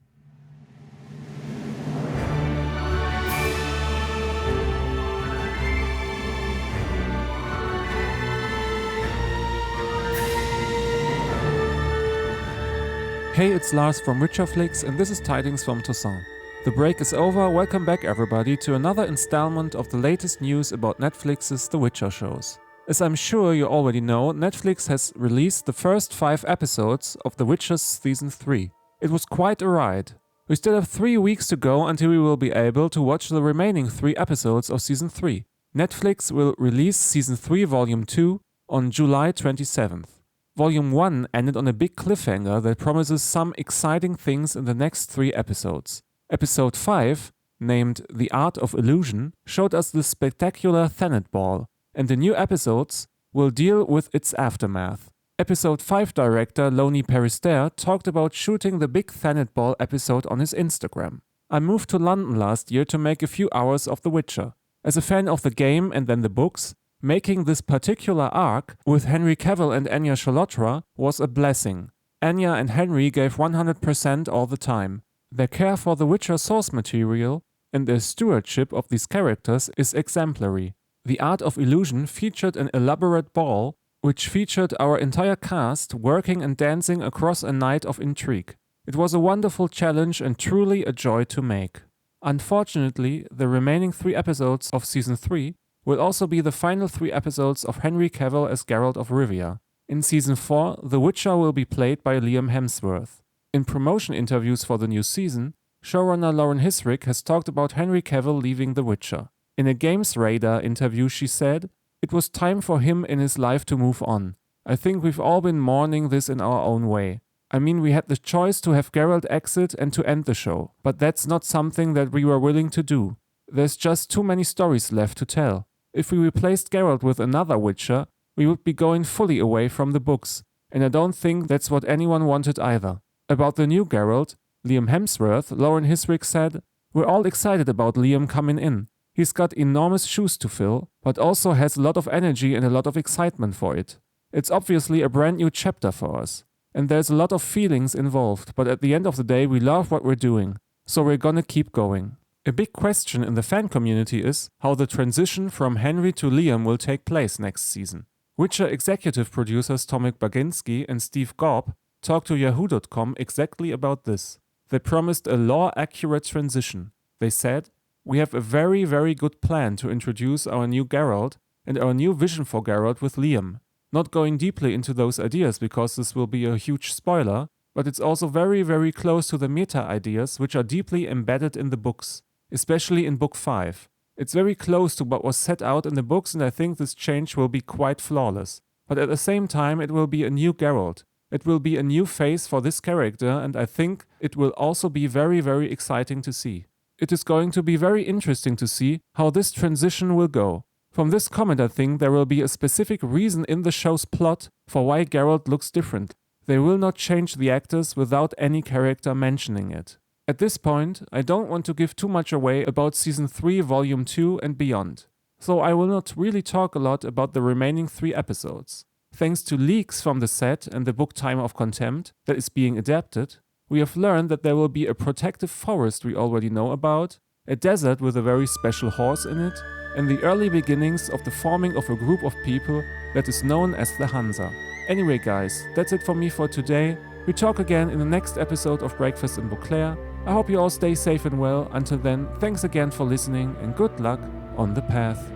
S4: Hey, it's Lars from Witcherflix, and this is Tidings from Toussaint. The break is over, welcome back everybody to another installment of the latest news about Netflix's The Witcher shows. As I'm sure you already know, Netflix has released the first 5 episodes of The Witcher Season 3. It was quite a ride. We still have 3 weeks to go until we will be able to watch the remaining 3 episodes of Season 3. Netflix will release Season 3 Volume 2 on July 27th. Volume 1 ended on a big cliffhanger that promises some exciting things in the next 3 episodes. Episode 5, named The Art of Illusion, showed us the spectacular Thanet Ball, and the new episodes will deal with its aftermath. Episode 5 director Loni Perister talked about shooting the big Thanet Ball episode on his Instagram. I moved to London last year to make a few hours of The Witcher. As a fan of the game and then the books, making this particular arc with Henry Cavill and Anya Chalotra was a blessing. Anya and Henry gave 100% all the time. Their care for the Witcher source material and their stewardship of these characters is exemplary. The Art of Illusion featured an elaborate ball, which featured our entire cast working and dancing across a night of intrigue. It was a wonderful challenge and truly a joy to make. Unfortunately, the remaining 3 episodes of Season 3 will also be the final 3 episodes of Henry Cavill as Geralt of Rivia. In Season 4, The Witcher will be played by Liam Hemsworth. In promotion interviews for the new season, showrunner Lauren Hissrich has talked about Henry Cavill leaving The Witcher. In a Games Radar interview she said, "It was time for him in his life to move on. I think we've all been mourning this in our own way. I mean, we had the choice to have Geralt exit and to end the show, but that's not something that we were willing to do. There's just too many stories left to tell. If we replaced Geralt with another Witcher, we would be going fully away from the books, and I don't think that's what anyone wanted either." About the new Geralt, Liam Hemsworth, Lauren Hissrich said, "We're all excited about Liam coming in. He's got enormous shoes to fill, but also has a lot of energy and a lot of excitement for it. It's obviously a brand new chapter for us, and there's a lot of feelings involved, but at the end of the day we love what we're doing, so we're gonna keep going." A big question in the fan community is how the transition from Henry to Liam will take place next season. Witcher executive producers Tomek Baginski and Steve Gobb talked to Yahoo.com exactly about this. They promised a law-accurate transition. They said, "We have a very, very good plan to introduce our new Geralt and our new vision for Geralt with Liam. Not going deeply into those ideas because this will be a huge spoiler, but it's also very, very close to the meta ideas which are deeply embedded in the books, especially in Book 5. It's very close to what was set out in the books, and I think this change will be quite flawless. But at the same time, it will be a new Geralt. It will be a new face for this character, and I think it will also be very, very exciting to see. It is going to be very interesting to see how this transition will go. From this comment, I think there will be a specific reason in the show's plot for why Geralt looks different. They will not change the actors without any character mentioning it. At this point, I don't want to give too much away about Season 3, Volume 2 and beyond. So I will not really talk a lot about the remaining 3 episodes. Thanks to leaks from the set and the book Time of Contempt that is being adapted, we have learned that there will be a protective forest we already know about, a desert with a very special horse in it, and the early beginnings of the forming of a group of people that is known as the Hanza. Anyway guys, that's it for me for today. We talk again in the next episode of Breakfast in Beauclair. I hope you all stay safe and well. Until then, thanks again for listening and good luck on the path.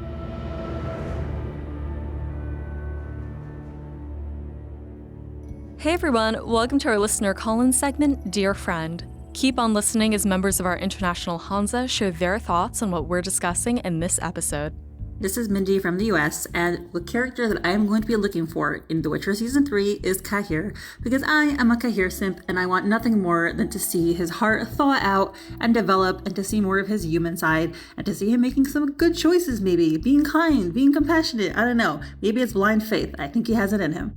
S3: Hey everyone, welcome to our listener call-in segment, Dear Friend. Keep on listening as members of our international Hanza share their thoughts on what we're discussing in this episode.
S5: This is Mindy from the US, and the character that I am going to be looking for in The Witcher Season 3 is Cahir, because I am a Cahir simp and I want nothing more than to see his heart thaw out and develop and to see more of his human side and to see him making some good choices maybe, being kind, being compassionate, I don't know, maybe it's blind faith, I think he has it in him.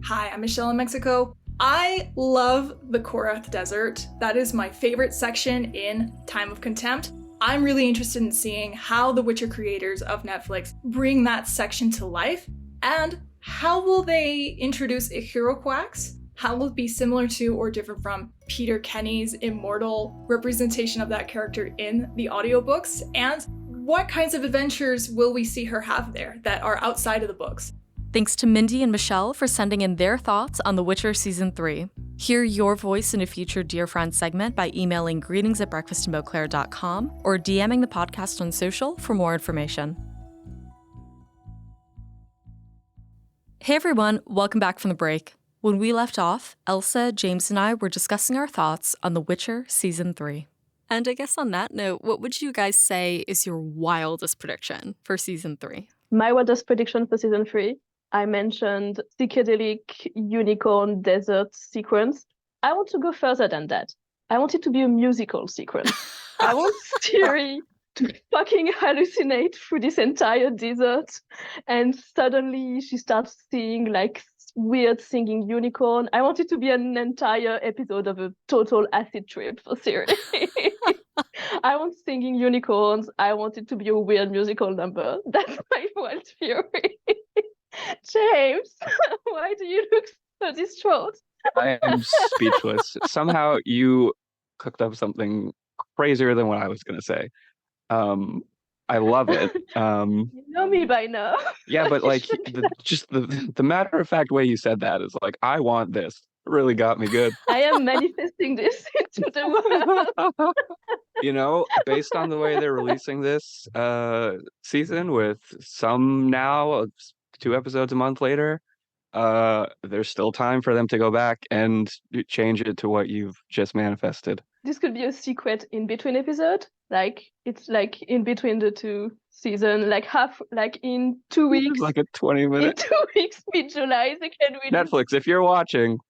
S6: Hi, I'm Michelle in Mexico. I love the Korath Desert. That is my favorite section in Time of Contempt. I'm really interested in seeing how the Witcher creators of Netflix bring that section to life, and how will they introduce Ichiroquax? How will it be similar to or different from Peter Kenny's immortal representation of that character in the audiobooks? And what kinds of adventures will we see her have there that are outside of the books?
S3: Thanks to Mindy and Michelle for sending in their thoughts on The Witcher Season 3. Hear your voice in a future Dear Friend segment by emailing greetings@breakfastinbeauclair.com or DMing the podcast on social for more information. Hey everyone, welcome back from the break. When we left off, Elsa, James, and I were discussing our thoughts on The Witcher Season 3. And I guess on that note, what would you guys say is your wildest prediction for Season 3?
S1: My wildest prediction for season 3, I mentioned psychedelic unicorn desert sequence. I want to go further than that. I want it to be a musical sequence. I want Ciri to fucking hallucinate through this entire desert, and suddenly she starts seeing like weird singing unicorn. I want it to be an entire episode of a total acid trip for Ciri. I want singing unicorns. I want it to be a weird musical number. That's my wild theory. James, why do you look so distraught?
S2: I am speechless. Somehow you cooked up something crazier than what I was going to say. I love it.
S1: You know me by now.
S2: Yeah, but like the matter-of-fact way you said that is like, I want this. It really got me good.
S1: I am manifesting this into the world.
S2: You know, based on the way they're releasing this season with some now, 2 episodes a month later, there's still time for them to go back and change it to what you've just manifested.
S1: This could be a secret in between episode. Like it's like in between the 2 seasons, like in 2 weeks.
S2: Like a 20-minute.
S1: In 2 weeks, mid-July, they can release.
S2: Netflix, if you're watching,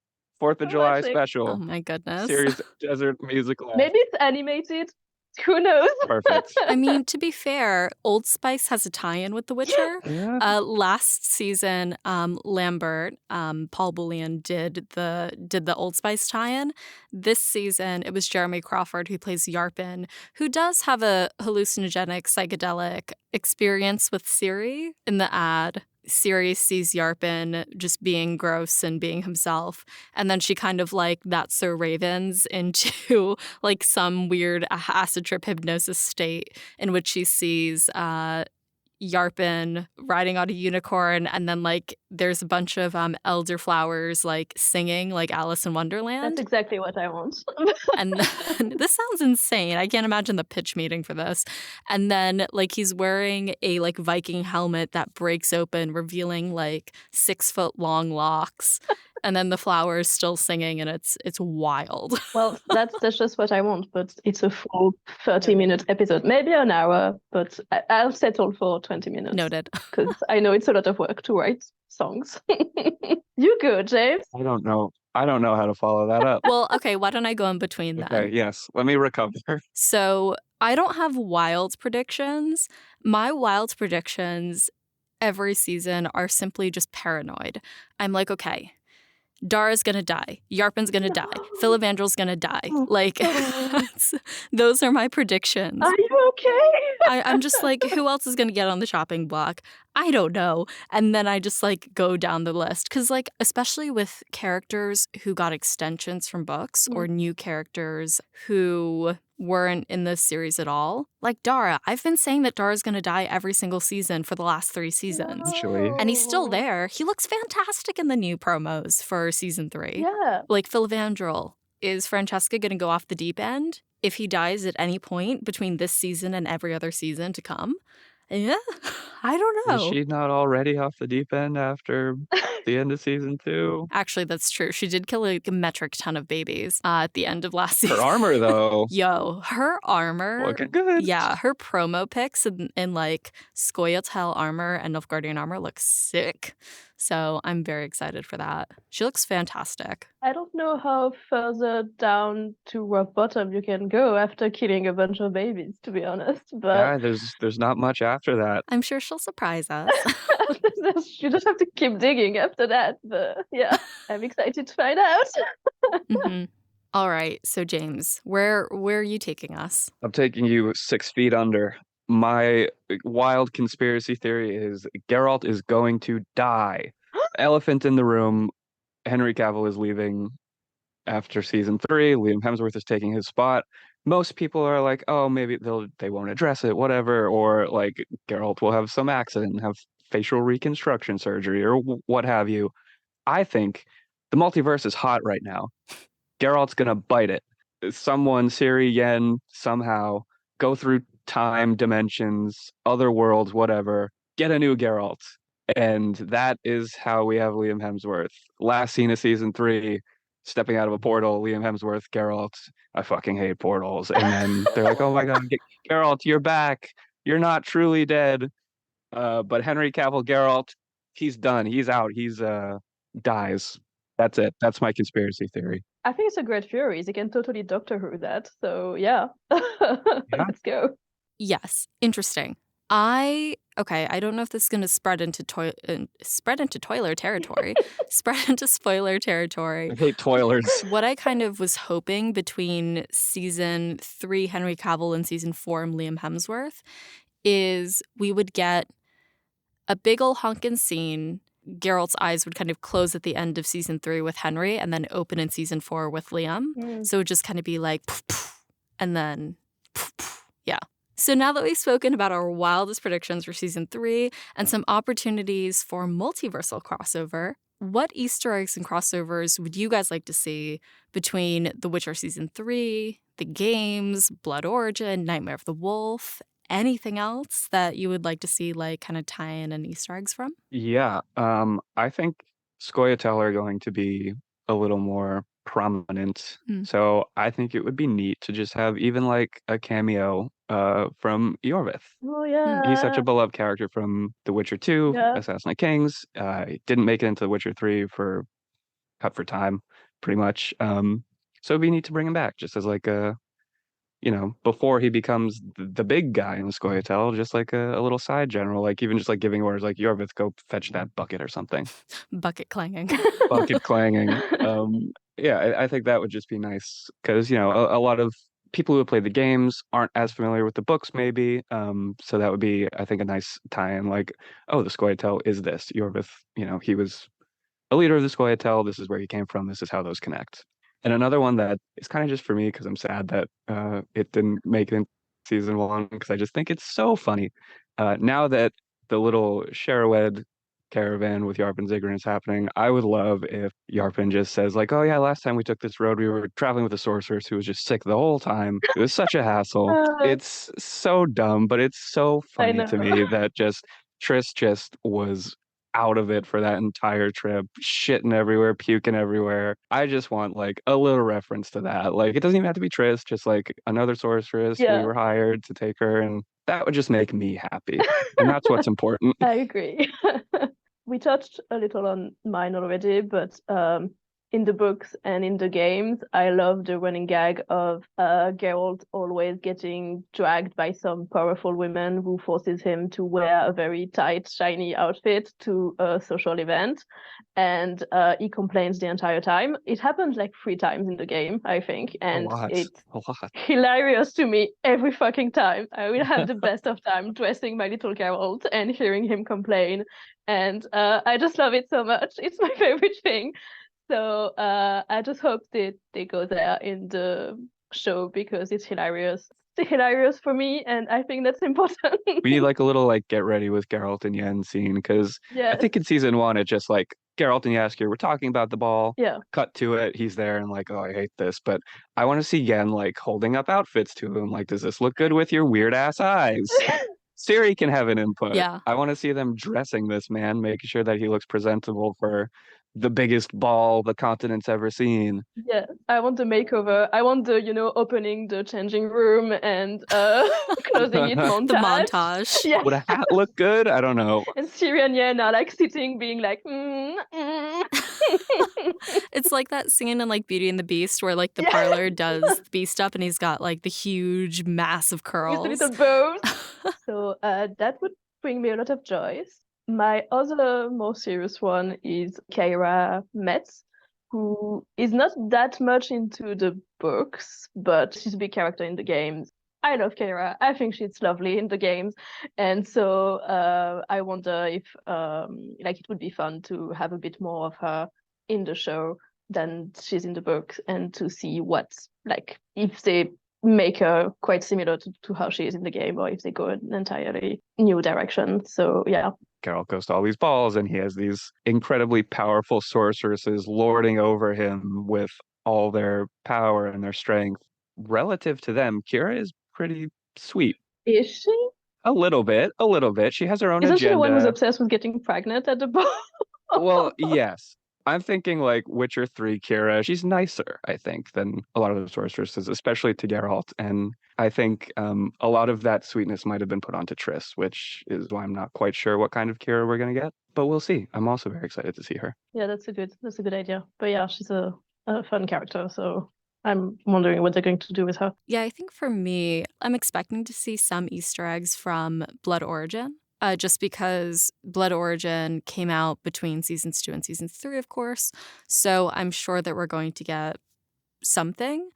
S2: 4th of July special.
S3: Oh my goodness.
S2: Series Desert Musical.
S1: Maybe it's animated. Who knows?
S2: Perfect.
S3: I mean, to be fair, Old Spice has a tie-in with The Witcher.
S2: Yeah.
S3: Last season, Lambert, Paul Bullion did the Old Spice tie-in. This season, it was Jeremy Crawford who plays Yarpen, who does have a hallucinogenic psychedelic experience with Ciri in the ad. Ciri sees Yarpen just being gross and being himself, and then she kind of like That's So Ravens into like some weird acid trip hypnosis state in which she sees Yarpen riding on a unicorn, and then like there's a bunch of elderflowers like singing like Alice in Wonderland.
S1: That's exactly what I want.
S3: And then, this sounds insane. I can't imagine the pitch meeting for this. And then like he's wearing a like Viking helmet that breaks open, revealing like 6-foot long locks. And then the flowers still singing, and it's wild.
S1: Well, that's just what I want, but it's a full 30-minute episode, maybe an hour, but I'll settle for 20 minutes.
S3: Noted.
S1: Because I know it's a lot of work to write songs. You go, James.
S2: I don't know how to follow that up.
S3: Well, okay, why don't I go in between then?
S2: Okay, yes. Let me recover.
S3: So I don't have wild predictions. My wild predictions every season are simply just paranoid. I'm like, okay, Dara's gonna die. Yarpen's gonna die. Philavandrel's gonna die. Like, those are my predictions.
S1: Are you okay?
S3: I'm just like, who else is gonna get on the chopping block? I don't know. And then I just like go down the list. Because like, especially with characters who got extensions from books or new characters who weren't in this series at all. Like Dara. I've been saying that Dara's going to die every single season for the last 3 seasons.
S2: Actually.
S3: And he's still there. He looks fantastic in the new promos for season 3.
S1: Yeah.
S3: Like Philivandrel. Is Francesca going to go off the deep end if he dies at any point between this season and every other season to come? Yeah, I don't know.
S2: Is she not already off the deep end after the end of season 2?
S3: Actually, that's true. She did kill like a metric ton of babies at the end of last season.
S2: Her armor, though.
S3: Yo, her armor.
S2: Looking good.
S3: Yeah, her promo pics in like Scoia'tael armor and Nilfgaardian armor looks sick. So I'm very excited for that. She looks fantastic.
S1: I don't know how further down to rock bottom you can go after killing a bunch of babies, to be honest. But
S2: Yeah, there's not much after that.
S3: I'm sure she'll surprise us.
S1: you just have to keep digging after that. But yeah, I'm excited to find out.
S3: Mm-hmm. All right, so James, where are you taking us?
S2: I'm taking you 6 feet under. My wild conspiracy theory is Geralt is going to die. Elephant in the room. Henry Cavill is leaving after season 3. Liam Hemsworth is taking his spot. Most people are like, oh, maybe they won't address it, whatever. Or like Geralt will have some accident and have facial reconstruction surgery or what have you. I think the multiverse is hot right now. Geralt's gonna bite it. Someone, Siri, Yen, somehow go through time, dimensions, other worlds, whatever, get a new Geralt. And that is how we have Liam Hemsworth. Last scene of season 3, stepping out of a portal, Liam Hemsworth, Geralt. I fucking hate portals. And then they're like, oh my God, Geralt, you're back. You're not truly dead. But Henry Cavill, Geralt, he's done. He's out. He's dies. That's it. That's my conspiracy theory.
S1: I think it's a great theory. They can totally Doctor Who that. So yeah, let's go.
S3: Yes, interesting. I don't know if this is going to spread into toiler territory. Spread into spoiler territory.
S2: I hate toilers.
S3: What I kind of was hoping between season 3 Henry Cavill and season 4 Liam Hemsworth is we would get a big ol' honkin' scene. Geralt's eyes would kind of close at the end of season 3 with Henry and then open in season 4 with Liam. So it would just kind of be like poof, poof, and then poof, poof. Yeah. So now that we've spoken about our wildest predictions for season 3 and some opportunities for multiversal crossover, what Easter eggs and crossovers would you guys like to see between The Witcher season 3, the games, Blood Origin, Nightmare of the Wolf, anything else that you would like to see like kind of tie in and Easter eggs from?
S2: Yeah, I think Scoia'tael are going to be a little more prominent. So I think it would be neat to just have even like a cameo from Iorveth.
S1: Oh yeah.
S2: He's such a beloved character from The Witcher 2, Assassinate Kings. He didn't make it into The Witcher 3 for cut for time, pretty much. So it'd be neat to bring him back just as like a, before he becomes the big guy in Scoia'tael, just like a little side general, like even just like giving orders like, Iorveth, go fetch that bucket or something.
S3: Bucket clanging.
S2: Bucket clanging. Yeah, I think that would just be nice because, a lot of people who have played the games aren't as familiar with the books maybe. So that would be, I think, a nice tie-in like, oh, the Scoia'tael is this. Iorveth, he was a leader of the Scoia'tael. This is where he came from. This is how those connect. And another one that is kind of just for me because I'm sad that it didn't make it in season 1 because I just think it's so funny. Now that the little Sherwed caravan with Yarp and Ziggurin is happening, I would love if Yarpin just says like, oh yeah, last time we took this road, we were traveling with a sorceress who was just sick the whole time. It was such a hassle. It's so dumb, but it's so funny to me that just Triss just was out of it for that entire trip, shitting everywhere, puking everywhere. I just want like a little reference to that. Like it doesn't even have to be Triss, just like another sorceress. We were hired to take her, and that would just make me happy. And that's what's important.
S1: I agree. We touched a little on mine already, but in the books and in the games, I love the running gag of Geralt always getting dragged by some powerful woman who forces him to wear a very tight, shiny outfit to a social event. And he complains the entire time. It happens like 3 times in the game, I think. And it's
S2: A lot.
S1: hilarious to me every fucking time. I will have the best of time dressing my little Geralt and hearing him complain. And I just love it so much. It's my favorite thing. So I just hope they go there in the show because it's hilarious. It's hilarious for me, and I think that's important.
S2: We need like a little like get ready with Geralt and Yen scene because I think in season 1 it just like Geralt and Jaskier were talking about the ball.
S1: Yeah.
S2: Cut to it, he's there and like, oh, I hate this. But I want to see Yen like holding up outfits to him. Like, does this look good with your weird ass eyes? Siri can have an input.
S3: Yeah.
S2: I want to see them dressing this man, making sure that he looks presentable for the biggest ball the continent's ever seen.
S1: Yeah, I want the makeover. I want the, opening the changing room and closing it montage.
S3: The montage.
S1: Yeah.
S2: Would a hat look good? I don't know.
S1: And Siri and Yen are like sitting, being like,
S3: It's like that scene in like Beauty and the Beast where like the parlor does the Beast up and he's got like the huge massive curls.
S1: With the little bows. So that would bring me a lot of joy. My other more serious one is Keira Metz, who is not that much into the books, but she's a big character in the games. I love Keira. I think she's lovely in the games. And so I wonder if it would be fun to have a bit more of her in the show than she's in the books and to see what's like if they make her quite similar to how she is in the game or if they go an entirely new direction. So yeah.
S2: Geralt goes to all these balls and he has these incredibly powerful sorceresses lording over him with all their power and their strength. Relative to them, Keira is pretty sweet.
S1: Is she?
S2: A little bit. She has her own
S1: Isn't
S2: agenda.
S1: she the one who's obsessed with getting pregnant at the ball?
S2: Well, yes. I'm thinking like Witcher 3 Keira. She's nicer, I think, than a lot of the sorceresses, especially to Geralt. And I think a lot of that sweetness might have been put onto Triss, which is why I'm not quite sure what kind of Keira we're going to get. But we'll see. I'm also very excited to see her.
S1: Yeah, that's a good idea. But yeah, she's a fun character, so I'm wondering what they're going to do with her.
S3: Yeah, I think for me, I'm expecting to see some Easter eggs from Blood Origin. Just because Blood Origin came out between seasons 2 and season 3, of course. So I'm sure that we're going to get something.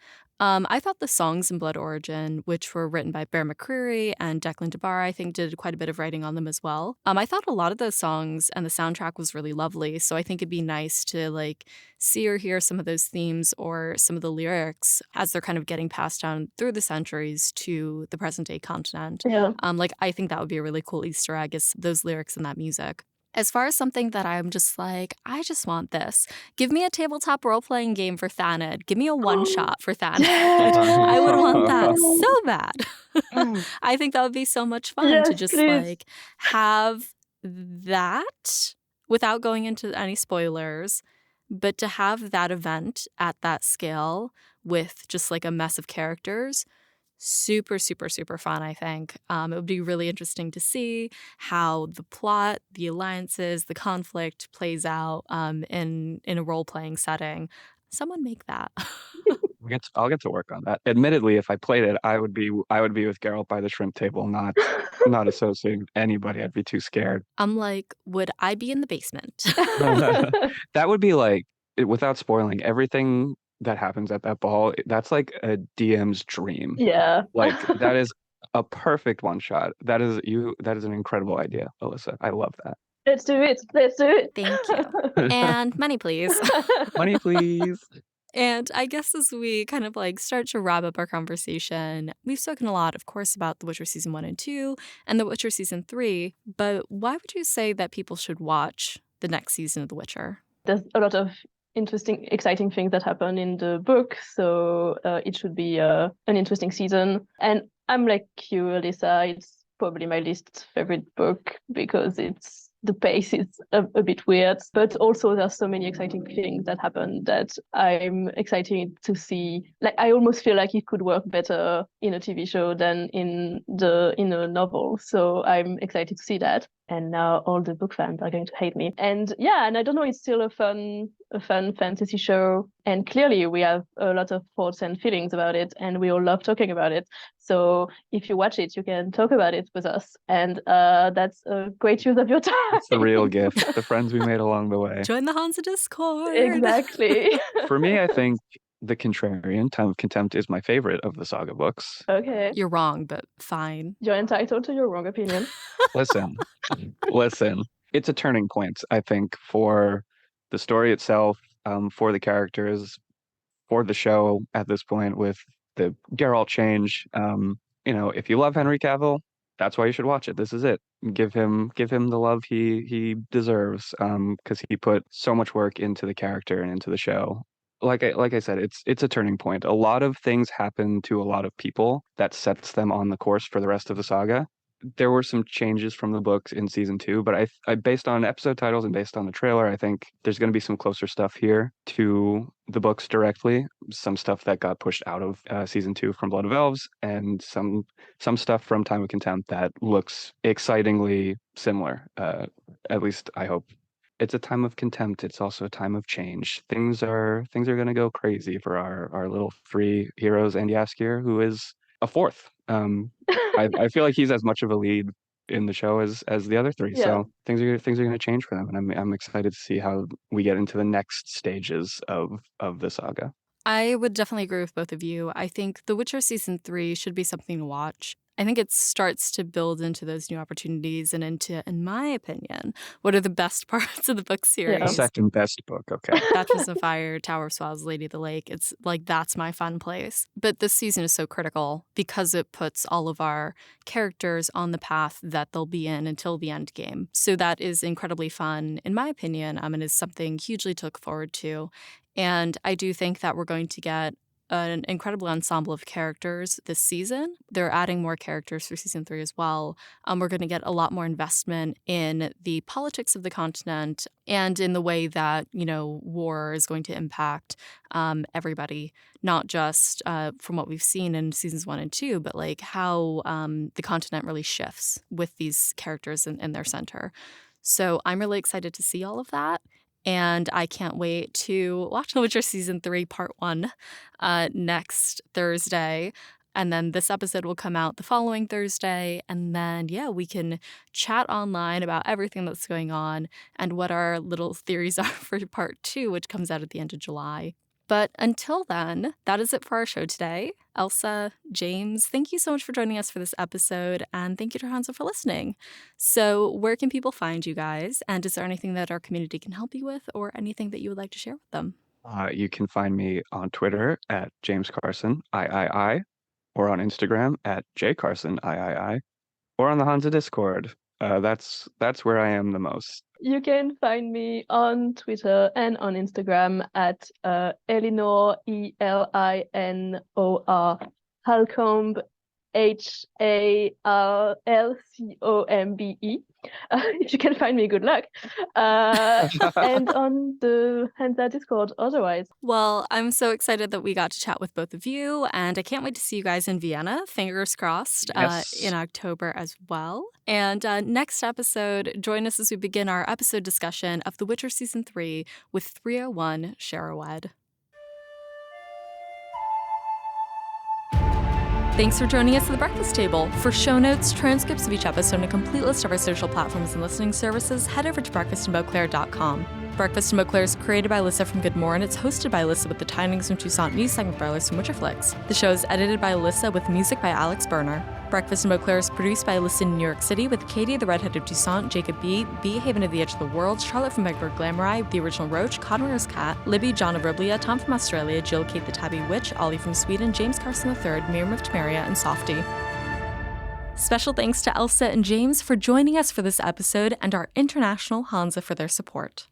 S3: I thought the songs in Blood Origin, which were written by Bear McCreary and Declan DeBar, I think did quite a bit of writing on them as well. I thought a lot of those songs and the soundtrack was really lovely. So I think it'd be nice to like see or hear some of those themes or some of the lyrics as they're kind of getting passed down through the centuries to the present day continent.
S1: Yeah.
S3: I think that would be a really cool Easter egg is those lyrics and that music. As far as something that I'm just like, I just want this. Give me a tabletop role-playing game for Thanedd. Give me a one-shot for Thanedd. I would want that so bad. I think that would be so much fun to just like have that without going into any spoilers, but to have that event at that scale with just like a mess of characters. Super, super, super fun, I think. It would be really interesting to see how the plot, the alliances, the conflict plays out in a role-playing setting. Someone make that.
S2: I'll get to work on that. Admittedly, if I played it, I would be with Geralt by the shrimp table, not associating with anybody. I'd be too scared.
S3: I'm like, would I be in the basement?
S2: That would be like, without spoiling everything that happens at that ball, that's like a DM's dream.
S1: Yeah.
S2: Like that is a perfect one shot. That is an incredible idea, Alyssa. I love that.
S1: Let's do it.
S3: Thank you. And money, please.
S2: Money, please.
S3: And I guess as we kind of like start to wrap up our conversation, we've spoken a lot, of course, about The Witcher Season 1 and 2 and The Witcher Season 3, but why would you say that people should watch the next season of The Witcher?
S1: There's a lot of interesting, exciting things that happen in the book, so it should be an interesting season. And I'm like you, Alyssa, it's probably my least favorite book because the pace is a bit weird, but also there's so many exciting things that happen that I'm excited to see. Like I almost feel like it could work better in a TV show than in a novel. So I'm excited to see that. and now all the book fans are going to hate me. And yeah, and I don't know, it's still a fun fantasy show, and clearly we have a lot of thoughts and feelings about it, and we all love talking about it. So if you watch it, you can talk about it with us, and that's a great use of your time.
S2: It's the real gift, the friends we made along the way.
S3: Join the Hanza Discord.
S1: Exactly.
S2: For me, I think The Contrarian, Time of Contempt, is my favorite of the saga books.
S1: Okay.
S3: You're wrong, but fine.
S1: You're entitled to your wrong opinion.
S2: Listen, it's a turning point, I think, for the story itself, for the characters, for the show at this point with the Geralt change. If you love Henry Cavill, that's why you should watch it. This is it. Give him the love he deserves, because he put so much work into the character and into the show. Like I said, it's a turning point. A lot of things happen to a lot of people that sets them on the course for the rest of the saga. There were some changes from the books in season 2, but I based on episode titles and based on the trailer, I think there's going to be some closer stuff here to the books directly. Some stuff that got pushed out of season 2 from Blood of Elves, and some stuff from Time of Contempt that looks excitingly similar. At least I hope. It's a time of contempt. It's also a time of change. Things are going to go crazy for our little 3 heroes, and Jaskier, who is a 4th. I feel like he's as much of a lead in the show as the other 3.
S1: Yeah.
S2: So things are going to change for them, and I'm excited to see how we get into the next stages of the saga.
S3: I would definitely agree with both of you. I think The Witcher Season 3 should be something to watch. I think it starts to build into those new opportunities and into, in my opinion, what are the best parts of the book series.
S1: Yeah.
S2: Second best book, okay.
S3: Baptism of Fire, Tower of Swells, Lady of the Lake. It's like, that's my fun place. But this season is so critical because it puts all of our characters on the path that they'll be in until the end game. So that is incredibly fun, in my opinion, and is something hugely to look forward to. And I do think that we're going to get an incredible ensemble of characters this season. They're adding more characters for season 3 as well. We're going to get a lot more investment in the politics of the continent and in the way that, war is going to impact everybody, not just from what we've seen in seasons 1 and 2, but like how the continent really shifts with these characters in their center. So I'm really excited to see all of that. And I can't wait to watch The Witcher Season 3 Part 1 next Thursday. And then this episode will come out the following Thursday. And then, we can chat online about everything that's going on and what our little theories are for Part 2, which comes out at the end of July. But until then, that is it for our show today. Elsa, James, thank you so much for joining us for this episode, and thank you to Hanza for listening. So where can people find you guys, and is there anything that our community can help you with, or anything that you would like to share with them?
S2: You can find me on Twitter at James Carson, III, or on Instagram at JCarson, III, or on the Hanza Discord. That's where I am the most.
S1: You can find me on Twitter and on Instagram at Elinor, ELINOR, Halcombe, HARLCOMBE. If you can find me, good luck. And on the Hanza Discord otherwise.
S3: Well, I'm so excited that we got to chat with both of you, and I can't wait to see you guys in Vienna, fingers crossed,
S2: Yes.
S3: in October as well. And next episode, join us as we begin our episode discussion of The Witcher Season 3 with 301 Sherrowed. Thanks for joining us at The Breakfast Table. For show notes, transcripts of each episode, and a complete list of our social platforms and listening services, head over to breakfastinbeauclair.com. Breakfast in Beauclair is created by Alyssa from GoodMorhen. It's hosted by Alyssa with the Tidings from Toussaint news segment by Alyssa from Witcherflix. The show is edited by Alyssa with music by Alex Berner. Breakfast in Beauclair is produced by Alyssa in New York City with Katie, the redhead of Toussaint, Jacob B, Haven of the Edge of the World, Charlotte from Megburg Glamorai, the original Roach, Conroe's Cat, Libby, John of Riblia, Tom from Australia, Jill, Kate the Tabby Witch, Ollie from Sweden, James Carson III, Miriam of Temeria, and Softy. Special thanks to Elsa and James for joining us for this episode, and our international Hanza for their support.